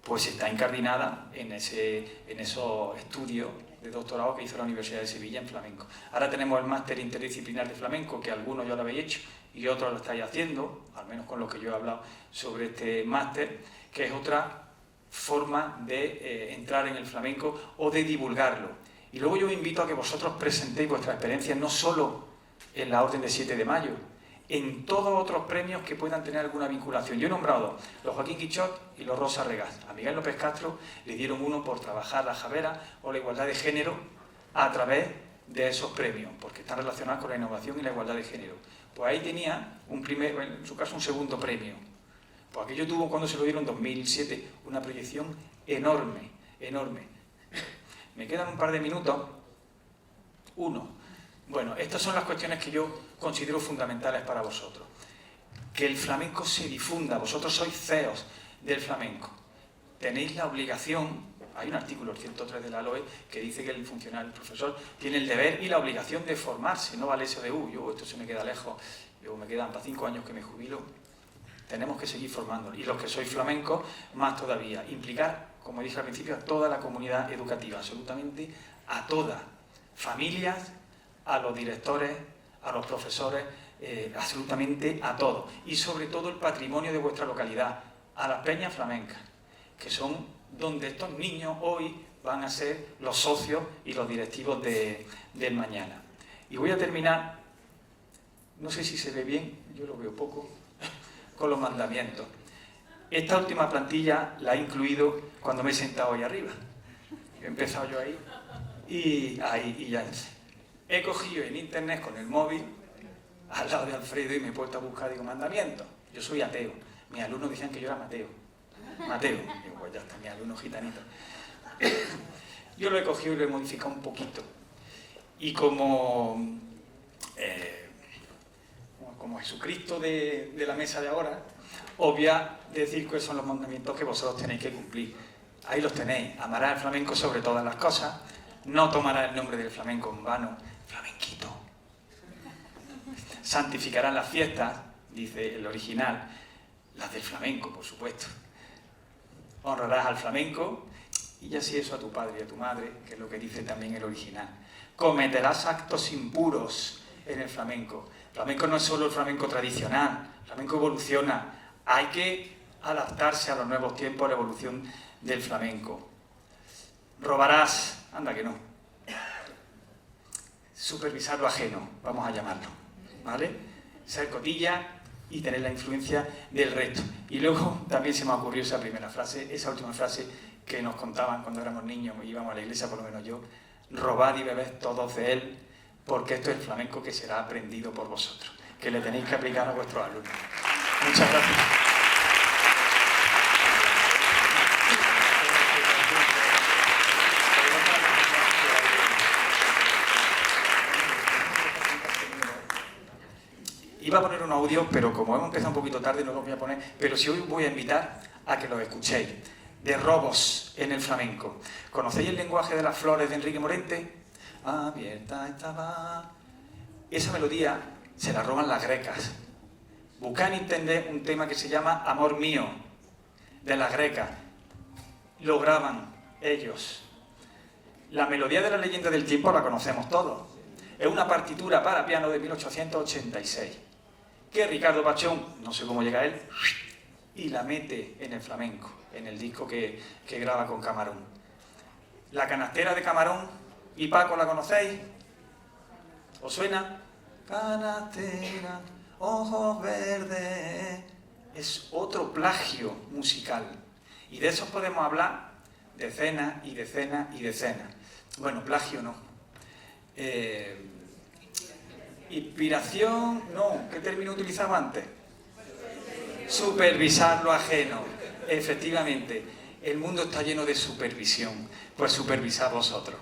Pues está incardinada en esos estudios de doctorado que hizo la Universidad de Sevilla en flamenco. Ahora tenemos el máster interdisciplinar de flamenco, que algunos ya lo habéis hecho y otros lo estáis haciendo, al menos con lo que yo he hablado sobre este máster, que es otra forma de entrar en el flamenco o de divulgarlo. Y luego yo os invito a que vosotros presentéis vuestra experiencia no solo en la Orden de 7 de Mayo, en todos otros premios que puedan tener alguna vinculación. Yo he nombrado los Joaquín Quichot y los Rosa Regaz. A Miguel López Castro le dieron uno por trabajar la javera o la igualdad de género a través de esos premios, porque están relacionados con la innovación y la igualdad de género. Pues ahí tenía un primer, en su caso un segundo premio. Pues aquello tuvo, cuando se lo dieron en 2007, una proyección enorme, enorme. Me quedan un par de minutos. Bueno, estas son las cuestiones que yo considero fundamentales para vosotros. Que el flamenco se difunda. Vosotros sois CEOs del flamenco. Tenéis la obligación, hay un artículo, el 103 de la LOE, que dice que el funcionario, el profesor, tiene el deber y la obligación de formarse, no vale eso de, esto se me queda lejos, me quedan para 5 años que me jubilo. Tenemos que seguir formándonos. Y los que sois flamencos, más todavía. Implicar como dije al principio, a toda la comunidad educativa, absolutamente a todas, familias, a los directores, a los profesores, absolutamente a todos. Y sobre todo el patrimonio de vuestra localidad, a las peñas flamencas, que son donde estos niños hoy van a ser los socios y los directivos del mañana. Y voy a terminar, no sé si se ve bien, yo lo veo poco, con los mandamientos. Esta última plantilla la he incluido cuando me he sentado ahí arriba. He empezado yo ahí y ya. He cogido en internet con el móvil al lado de Alfredo y me he puesto a buscar, digo, mandamientos. Yo soy ateo. Mis alumnos decían que yo era Mateo. Digo, pues ya está, mis alumnos gitanitos. Yo lo he cogido y lo he modificado un poquito. Y como Jesucristo de la mesa de ahora, os voy a decir cuáles son los mandamientos que vosotros tenéis que cumplir. Ahí los tenéis. Amarás el flamenco sobre todas las cosas. No tomarás el nombre del flamenco en vano. Flamenquito. Santificarás las fiestas, dice el original. Las del flamenco, por supuesto. Honrarás al flamenco y así eso a tu padre y a tu madre, que es lo que dice también el original. Cometerás actos impuros en el flamenco. El flamenco no es solo el flamenco tradicional, el flamenco evoluciona. Hay que adaptarse a los nuevos tiempos, a la evolución del flamenco. Robarás, anda que no. Supervisar lo ajeno, vamos a llamarlo, ¿vale? Ser cotilla y tener la influencia del resto. Y luego también se me ocurrió esa primera frase, esa última frase que nos contaban cuando éramos niños, íbamos a la iglesia, por lo menos yo: robad y bebed todos de él, porque esto es el flamenco que será aprendido por vosotros, que le tenéis que aplicar a vuestros alumnos. Muchas gracias. Iba a poner un audio, pero como hemos empezado un poquito tarde no lo voy a poner, pero sí hoy voy a invitar a que lo escuchéis, de robos en el flamenco. ¿Conocéis el lenguaje de las flores de Enrique Morente? Abierta estaba. Esa melodía se la roban las grecas. Buscad en internet un tema que se llama Amor mío, de las grecas. Lo graban ellos. La melodía de la leyenda del tiempo la conocemos todos. Es una partitura para piano de 1886. Que Ricardo Pachón, no sé cómo llega él, y la mete en el flamenco, en el disco que graba con Camarón. La canastera de Camarón y Paco, ¿la conocéis? ¿Os suena? Canastera, ojos verdes. Es otro plagio musical. Y de esos podemos hablar decenas y decenas y decenas. Bueno, plagio no. Inspiración, no. ¿Qué término utilizaba antes? Supervisar lo ajeno. Efectivamente, el mundo está lleno de supervisión. Pues supervisad vosotros.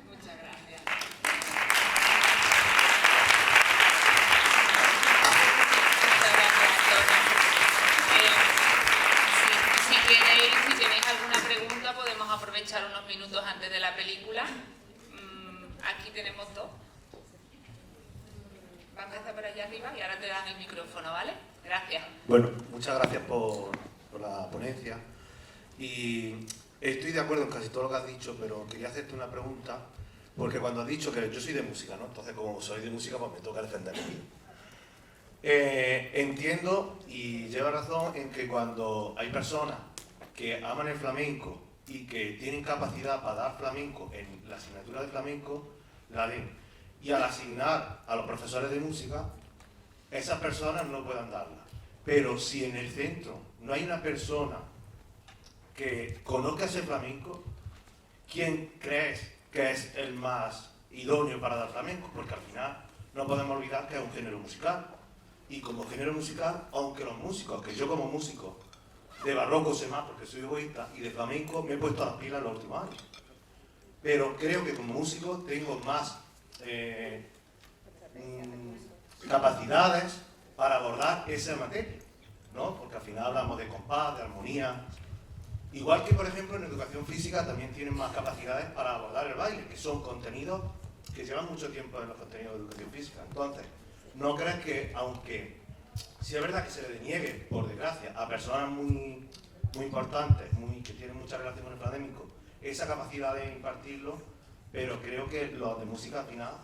Muchas gracias. Muchas gracias, Antonio. Si tenéis alguna pregunta, podemos aprovechar unos minutos antes de la película. Aquí tenemos dos. Va a empezar por allá arriba y ahora te dan el micrófono, ¿vale? Gracias. Bueno, muchas gracias por la ponencia. Y estoy de acuerdo en casi todo lo que has dicho, pero quería hacerte una pregunta, porque cuando has dicho que yo soy de música, ¿no? Entonces, como soy de música, pues me toca defender el mío. Entiendo y lleva razón en que cuando hay personas que aman el flamenco y que tienen capacidad para dar flamenco en la asignatura de flamenco, la den. Y al asignar a los profesores de música, esas personas no puedan darla. Pero si en el centro no hay una persona que conozca ese flamenco, ¿quién crees que es el más idóneo para dar flamenco? Porque al final no podemos olvidar que es un género musical. Y como género musical, aunque los músicos, que yo como músico de barroco sé más porque soy egoísta, y de flamenco me he puesto las pilas en los últimos años. Pero creo que como músico tengo más capacidades para abordar esa materia, ¿no? Porque al final hablamos de compás, de armonía. Igual que, por ejemplo, en educación física también tienen más capacidades para abordar el baile, que son contenidos que llevan mucho tiempo en los contenidos de educación física. Entonces, ¿no crees que, aunque sí es verdad que se le deniegue, por desgracia, a personas muy importantes, muy que tienen mucha relación con el flamenco, esa capacidad de impartirlo, pero creo que los de música al final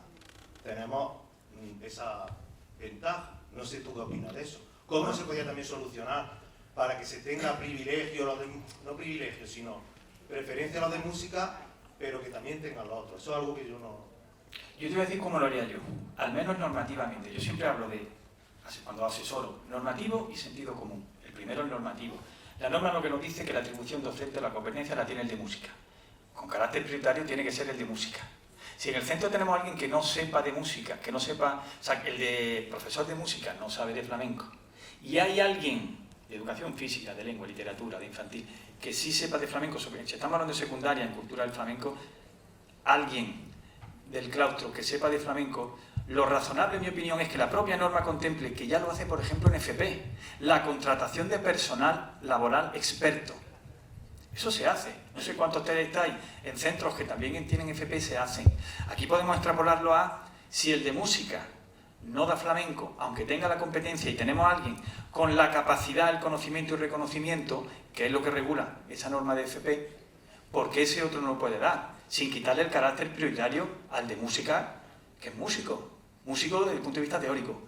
tenemos esa ventaja. No sé tú qué opinas de eso. ¿Cómo se podría también solucionar para que se tenga privilegio, no privilegio, sino preferencia a los de música, pero que también tengan los otros? Eso es algo que yo no... Yo te voy a decir cómo lo haría yo, al menos normativamente. Yo siempre hablo de, cuando asesoro, normativo y sentido común. El primero es normativo. La norma lo que nos dice es que la atribución docente, la competencia la tiene el de música. Con carácter prioritario tiene que ser el de música. Si en el centro tenemos a alguien que no sepa de música, que no sepa, o sea, el de profesor de música no sabe de flamenco, y hay alguien de educación física, de lengua, literatura, de infantil, que sí sepa de flamenco, si estamos hablando de secundaria en cultura del flamenco, alguien del claustro que sepa de flamenco, lo razonable en mi opinión es que la propia norma contemple, que ya lo hace por ejemplo en FP, la contratación de personal laboral experto. Eso se hace. No sé cuántos ustedes estáis en centros que también tienen FP, se hacen. Aquí podemos extrapolarlo a si el de música no da flamenco, aunque tenga la competencia y tenemos a alguien con la capacidad, el conocimiento y reconocimiento, que es lo que regula esa norma de FP, ¿por qué ese otro no lo puede dar? Sin quitarle el carácter prioritario al de música, que es músico. Músico desde el punto de vista teórico,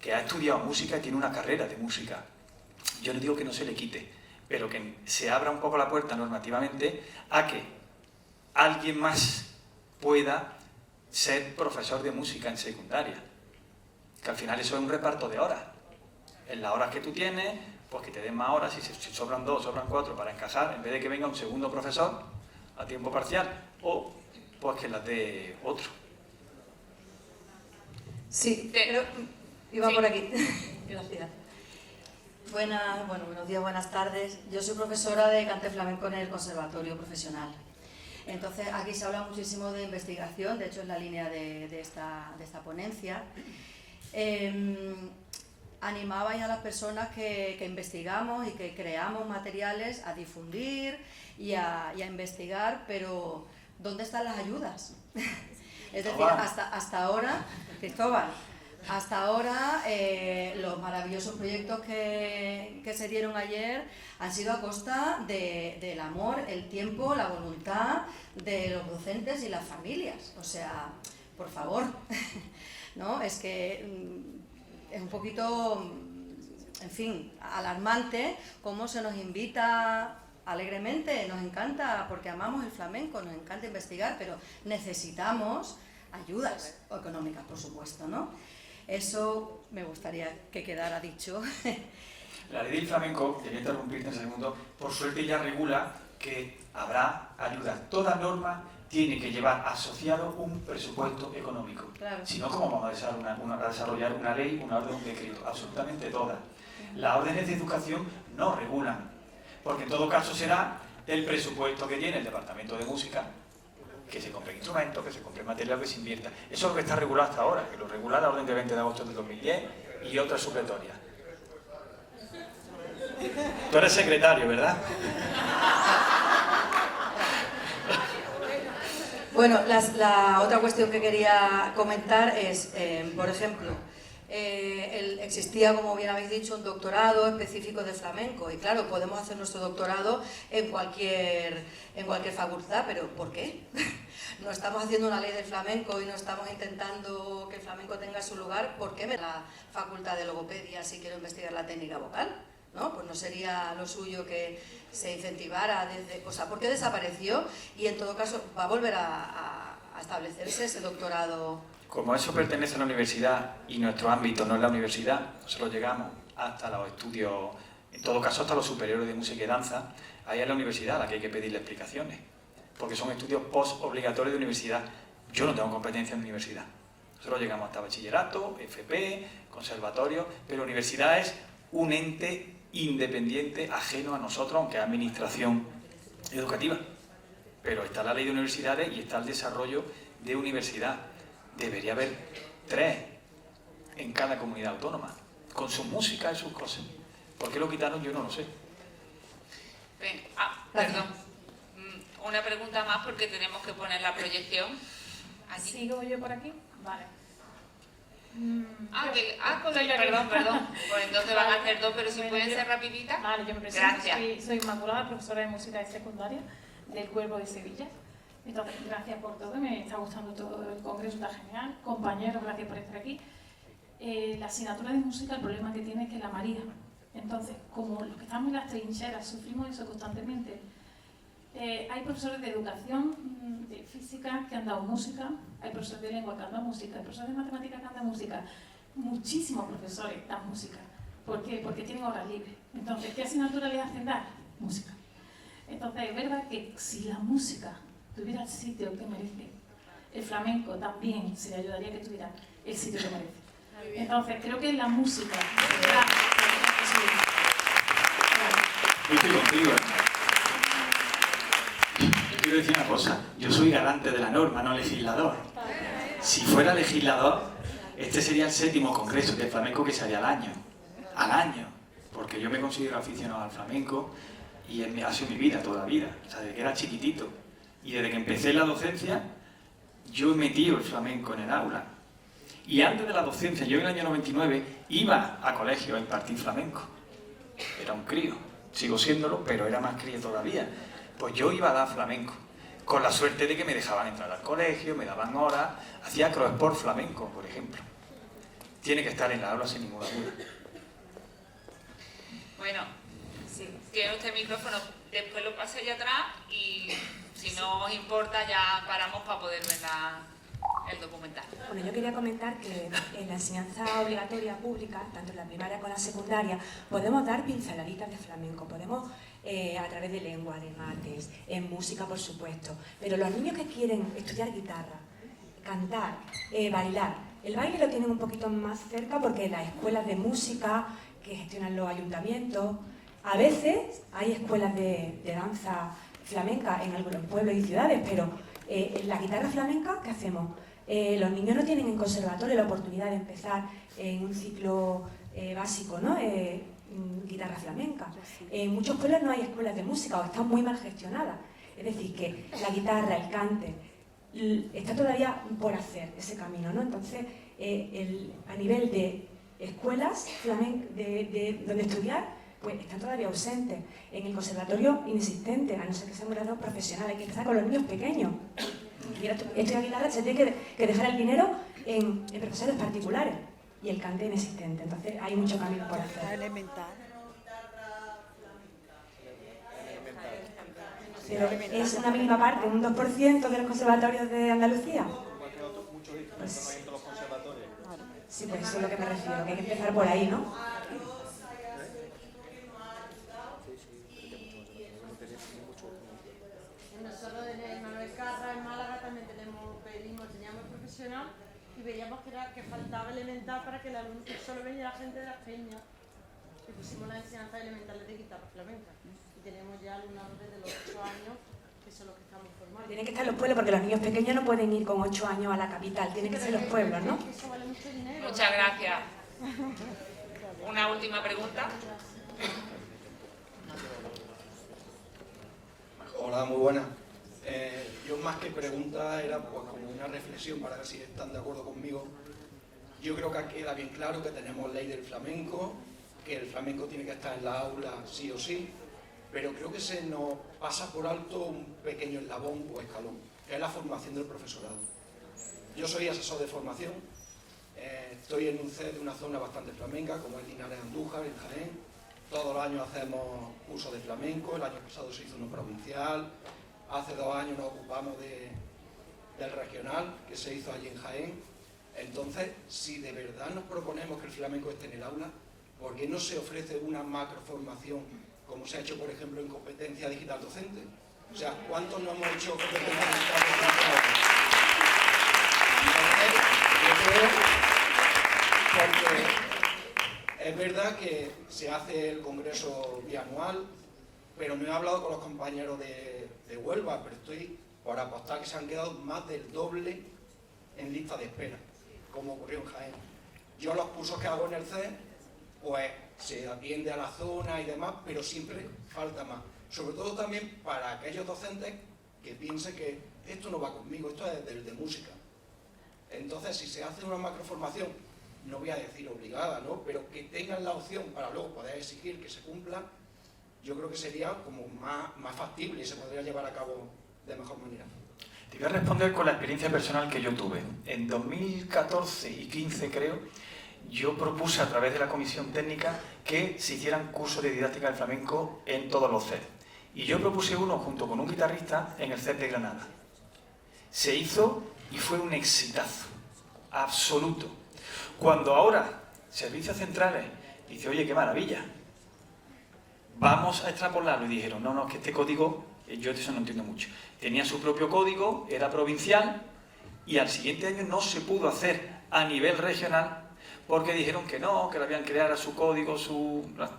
que ha estudiado música y tiene una carrera de música. Yo no digo que no se le quite, pero que se abra un poco la puerta normativamente a que alguien más pueda ser profesor de música en secundaria. Que al final eso es un reparto de horas. En las horas que tú tienes, pues que te den más horas, si sobran 2, sobran 4 para encajar, en vez de que venga un segundo profesor a tiempo parcial, o pues que las dé otro. Sí, pero iba por aquí. Gracias. Buenos días, buenas tardes. Yo soy profesora de cante flamenco en el Conservatorio Profesional. Entonces, aquí se habla muchísimo de investigación, de hecho es la línea de esta ponencia. Animabais a las personas que investigamos y que creamos materiales a difundir y a investigar, pero ¿dónde están las ayudas? Es decir, hasta ahora, Cristóbal, hasta ahora los maravillosos proyectos que se dieron ayer han sido a costa del amor, el tiempo, la voluntad de los docentes y las familias. O sea, por favor, ¿no? Es que es un poquito, en fin, alarmante cómo se nos invita alegremente, nos encanta porque amamos el flamenco, nos encanta investigar, pero necesitamos ayudas económicas, por supuesto, ¿no? Eso me gustaría que quedara dicho. La ley del flamenco, quería interrumpirte en ese segundo, por suerte ya regula que habrá ayuda. Toda norma tiene que llevar asociado un presupuesto económico. Claro. Si no, ¿cómo vamos a desarrollar una ley, una orden, un decreto? Absolutamente todas. Las órdenes de educación no regulan, porque en todo caso será el presupuesto que tiene el Departamento de Música, que se compre instrumentos, que se compre material, que se invierta. Eso es lo que está regulado hasta ahora, que lo regula la orden de 20 de agosto de 2010 y otras supletorias. Tú eres secretario, ¿verdad? Bueno, la otra cuestión que quería comentar es, por ejemplo, existía, como bien habéis dicho, un doctorado específico de flamenco y claro, podemos hacer nuestro doctorado en cualquier facultad, pero ¿por qué? No estamos haciendo una ley del flamenco y no estamos intentando que el flamenco tenga su lugar. ¿Por qué me da la facultad de logopedia si quiero investigar la técnica vocal? ¿No? Pues no sería lo suyo que se incentivara desde... O sea, ¿por qué desapareció? Y en todo caso, ¿va a volver a establecerse ese doctorado? Como eso pertenece a la universidad y nuestro ámbito no es la universidad, nosotros llegamos hasta los estudios, en todo caso hasta los superiores de música y danza, ahí es la universidad a la que hay que pedirle explicaciones, porque son estudios post-obligatorios de universidad. Yo no tengo competencia en universidad. Nosotros llegamos hasta bachillerato, FP, conservatorio, pero universidad es un ente independiente, ajeno a nosotros, aunque es administración educativa. Pero está la ley de universidades y está el desarrollo de universidad. Debería haber 3 en cada comunidad autónoma, con su música y sus cosas. ¿Por qué lo quitaron? Yo no lo sé. Perdón. Una pregunta más porque tenemos que poner la proyección. Allí. ¿Sigo yo por aquí? Vale. Perdón. Pues entonces van a hacer dos, pero si pueden ser rapiditas. Vale, yo me presento. Gracias. Soy Inmaculada, profesora de música de secundaria del Cuervo de Sevilla. Entonces, gracias por todo, me está gustando todo el congreso, está genial. Compañeros, gracias por estar aquí. La asignatura de música, el problema que tiene es que la marea. Entonces, como los que estamos en las trincheras sufrimos eso constantemente, hay profesores de educación, de física que han dado música, hay profesores de lengua que han dado música, hay profesores de matemáticas que han dado música. Muchísimos profesores dan música. ¿Por qué? Porque tienen horas libres. Entonces, ¿qué asignatura les hacen dar? Música. Entonces, es verdad que si la música tuviera el sitio que merece, el flamenco también se le ayudaría a que tuviera el sitio que merece. Entonces, creo que la música... Yo estoy contigo. Yo quiero decir una cosa, yo soy garante de la norma, no legislador. Si fuera legislador, este sería el 7º congreso de flamenco que se haría al año, porque yo me considero aficionado al flamenco y ha sido mi vida, toda la vida, o sea, desde que era chiquitito. Y desde que empecé la docencia, yo he metido el flamenco en el aula. Y antes de la docencia, yo en el año 99 iba a colegio a impartir flamenco. Era un crío, sigo siéndolo, pero era más crío todavía. Pues yo iba a dar flamenco, con la suerte de que me dejaban entrar al colegio, me daban horas, hacía crosport flamenco, por ejemplo. Tiene que estar en la aula sin ninguna duda. Bueno, tiene usted el micrófono, después lo paso allá atrás y si no os importa ya paramos para poder ver el documental. Bueno, yo quería comentar que en la enseñanza obligatoria pública, tanto en la primaria como en la secundaria, podemos dar pinceladitas de flamenco, podemos a través de lengua, de mates, en música por supuesto, pero los niños que quieren estudiar guitarra, cantar, bailar, el baile lo tienen un poquito más cerca porque las escuelas de música que gestionan los ayuntamientos, a veces hay escuelas de danza flamenca en algunos pueblos y ciudades, pero la guitarra flamenca, ¿qué hacemos? Los niños no tienen en conservatorio la oportunidad de empezar en un ciclo básico, ¿no? Guitarra flamenca. En muchos pueblos no hay escuelas de música o están muy mal gestionadas. Es decir, que la guitarra, el cante, está todavía por hacer ese camino, ¿no? Entonces, a nivel de escuelas donde estudiar, pues están todavía ausentes. En el conservatorio inexistente, a no ser que sean grados profesionales, hay que empezar con los niños pequeños. Estudiar guitarra se tiene que dejar el dinero en profesores particulares y el cante inexistente. Entonces hay mucho camino por hacer. Pero es una mínima parte, un 2% de los conservatorios de Andalucía. Pues, sí, pues eso es lo que me refiero, que hay que empezar por ahí, ¿no? Nosotros en Manuel Carra, en Málaga, también teníamos profesional y veíamos que faltaba elemental para que el alumno solo venía la gente de las peñas. Y pusimos las enseñanzas elementales de guitarra flamenca. Y tenemos ya alumnos desde los 8 años, que son los que estamos formando. Tienen que estar en los pueblos porque los niños pequeños no pueden ir con 8 años a la capital, tienen que ser los pueblos, ¿no? Eso vale mucho dinero. Muchas gracias. Una última pregunta. Hola, muy buenas. Yo más que pregunta era pues como una reflexión para ver si están de acuerdo conmigo. Yo creo que queda bien claro que tenemos ley del flamenco, que el flamenco tiene que estar en la aula sí o sí, pero creo que se nos pasa por alto un pequeño eslabón o escalón, que es la formación del profesorado. Yo soy asesor de formación, estoy en un CED de una zona bastante flamenca, como es Linares Andújar, en Jaén. Todos los años hacemos cursos de flamenco, el año pasado se hizo uno provincial, hace 2 años nos ocupamos del regional, que se hizo allí en Jaén. Entonces, si de verdad nos proponemos que el flamenco esté en el aula, ¿por qué no se ofrece una macroformación, como se ha hecho, por ejemplo, en competencia digital docente? O sea, ¿cuántos no hemos hecho competencia digital docente? Porque es verdad que se hace el congreso bianual, pero no he hablado con los compañeros de Huelva, pero estoy por apostar que se han quedado más del doble en lista de espera, como ocurrió en Jaén. Yo los cursos que hago en el CED, pues se atiende a la zona y demás, pero siempre falta más. Sobre todo también para aquellos docentes que piensen que esto no va conmigo, esto es de música. Entonces, si se hace una macroformación no voy a decir obligada, ¿no? Pero que tengan la opción para luego poder exigir que se cumpla, yo creo que sería como más factible y se podría llevar a cabo de mejor manera. Te voy a responder con la experiencia personal que yo tuve. En 2014 y 15 creo, yo propuse a través de la comisión técnica que se hicieran cursos de didáctica del flamenco en todos los CEP. Y yo propuse uno junto con un guitarrista en el CEP de Granada. Se hizo y fue un exitazo absoluto. Cuando ahora Servicios Centrales dice, oye, qué maravilla, vamos a extrapolarlo, y dijeron, no, es que este código, yo de eso no entiendo mucho, tenía su propio código, era provincial, y al siguiente año no se pudo hacer a nivel regional, porque dijeron que no, que lo habían creado a su código,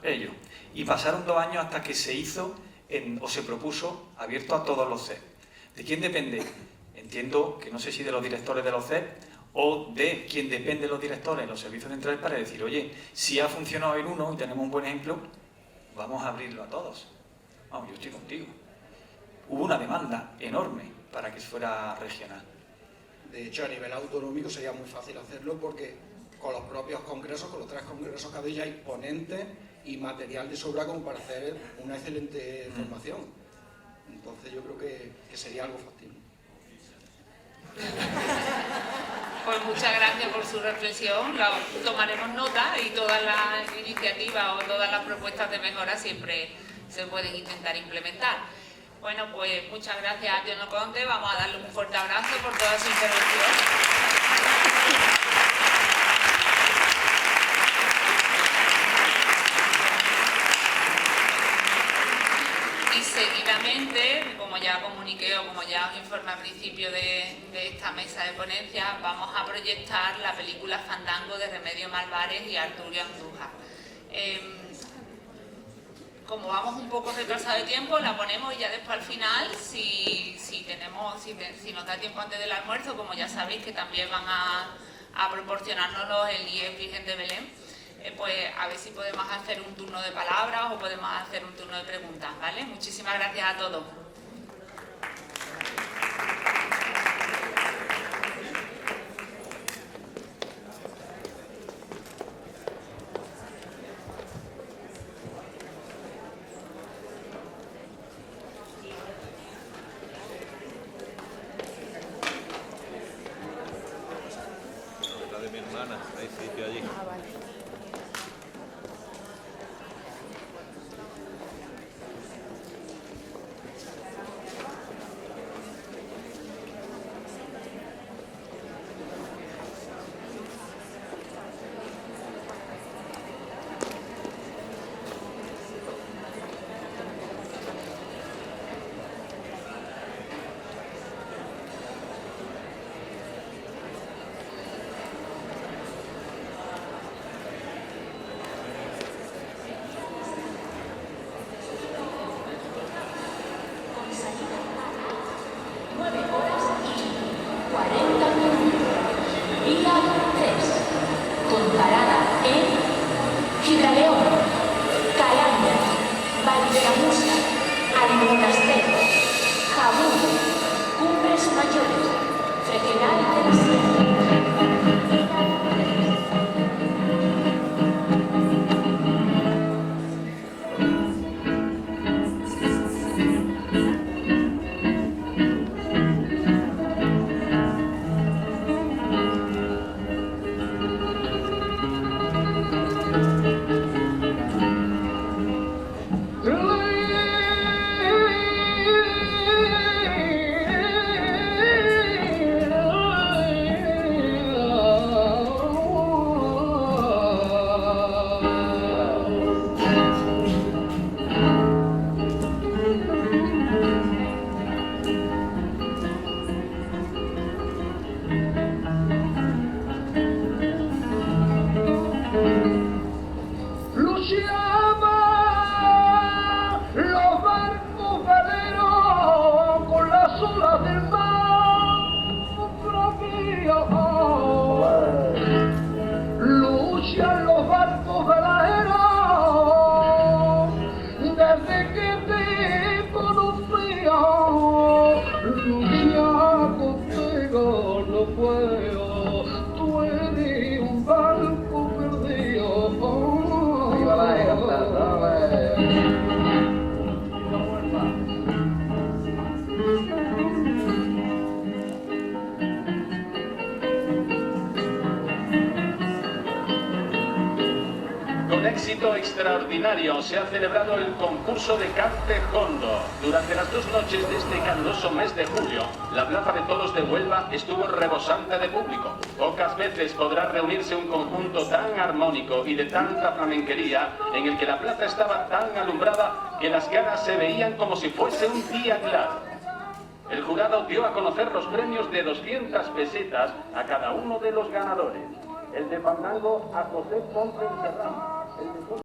ellos. Y pasaron 2 años hasta que se hizo, o se propuso, abierto a todos los CEP. ¿De quién depende? Entiendo que no sé si de los directores de los CEP, o de quien depende de los directores, los servicios centrales, para decir, oye, si ha funcionado en uno y tenemos un buen ejemplo, vamos a abrirlo a todos. Vamos, yo estoy contigo. Hubo una demanda enorme para que fuera regional. De hecho, a nivel autonómico sería muy fácil hacerlo porque con los propios congresos, con los 3 congresos que habéis, ya hay ponentes y material de sobra como para hacer una excelente formación. Entonces yo creo que sería algo factible. Pues muchas gracias por su reflexión, tomaremos nota y todas las iniciativas o todas las propuestas de mejora siempre se pueden intentar implementar. Bueno, pues muchas gracias a Diono Conte, vamos a darle un fuerte abrazo por toda su intervención. Y seguidamente, como ya comuniqué o como ya os informé al principio de esta mesa de ponencia, vamos a proyectar la película Fandango de Remedio Malvares y Arturo Andújar. Como vamos un poco retrasados de tiempo, la ponemos y ya después al final, si nos da tiempo antes del almuerzo, como ya sabéis que también van a proporcionárnoslo el IEF Virgen de Belén, pues a ver si podemos hacer un turno de palabras o podemos hacer un turno de preguntas, ¿vale? Muchísimas gracias a todos. La de mi hermana, hay sitio allí. Ah, vale. Con éxito extraordinario se ha celebrado el concurso de cante jondo. Durante las 2 noches de este caluroso mes de julio, la Plaza de Toros de Huelva estuvo rebosante de público. Pocas veces podrá reunirse un conjunto tan armónico y de tanta flamenquería, en el que la plaza estaba tan alumbrada que las caras se veían como si fuese un día claro. El jurado dio a conocer los premios de 200 pesetas a cada uno de los ganadores. El de fandango a José Ponce Serrano.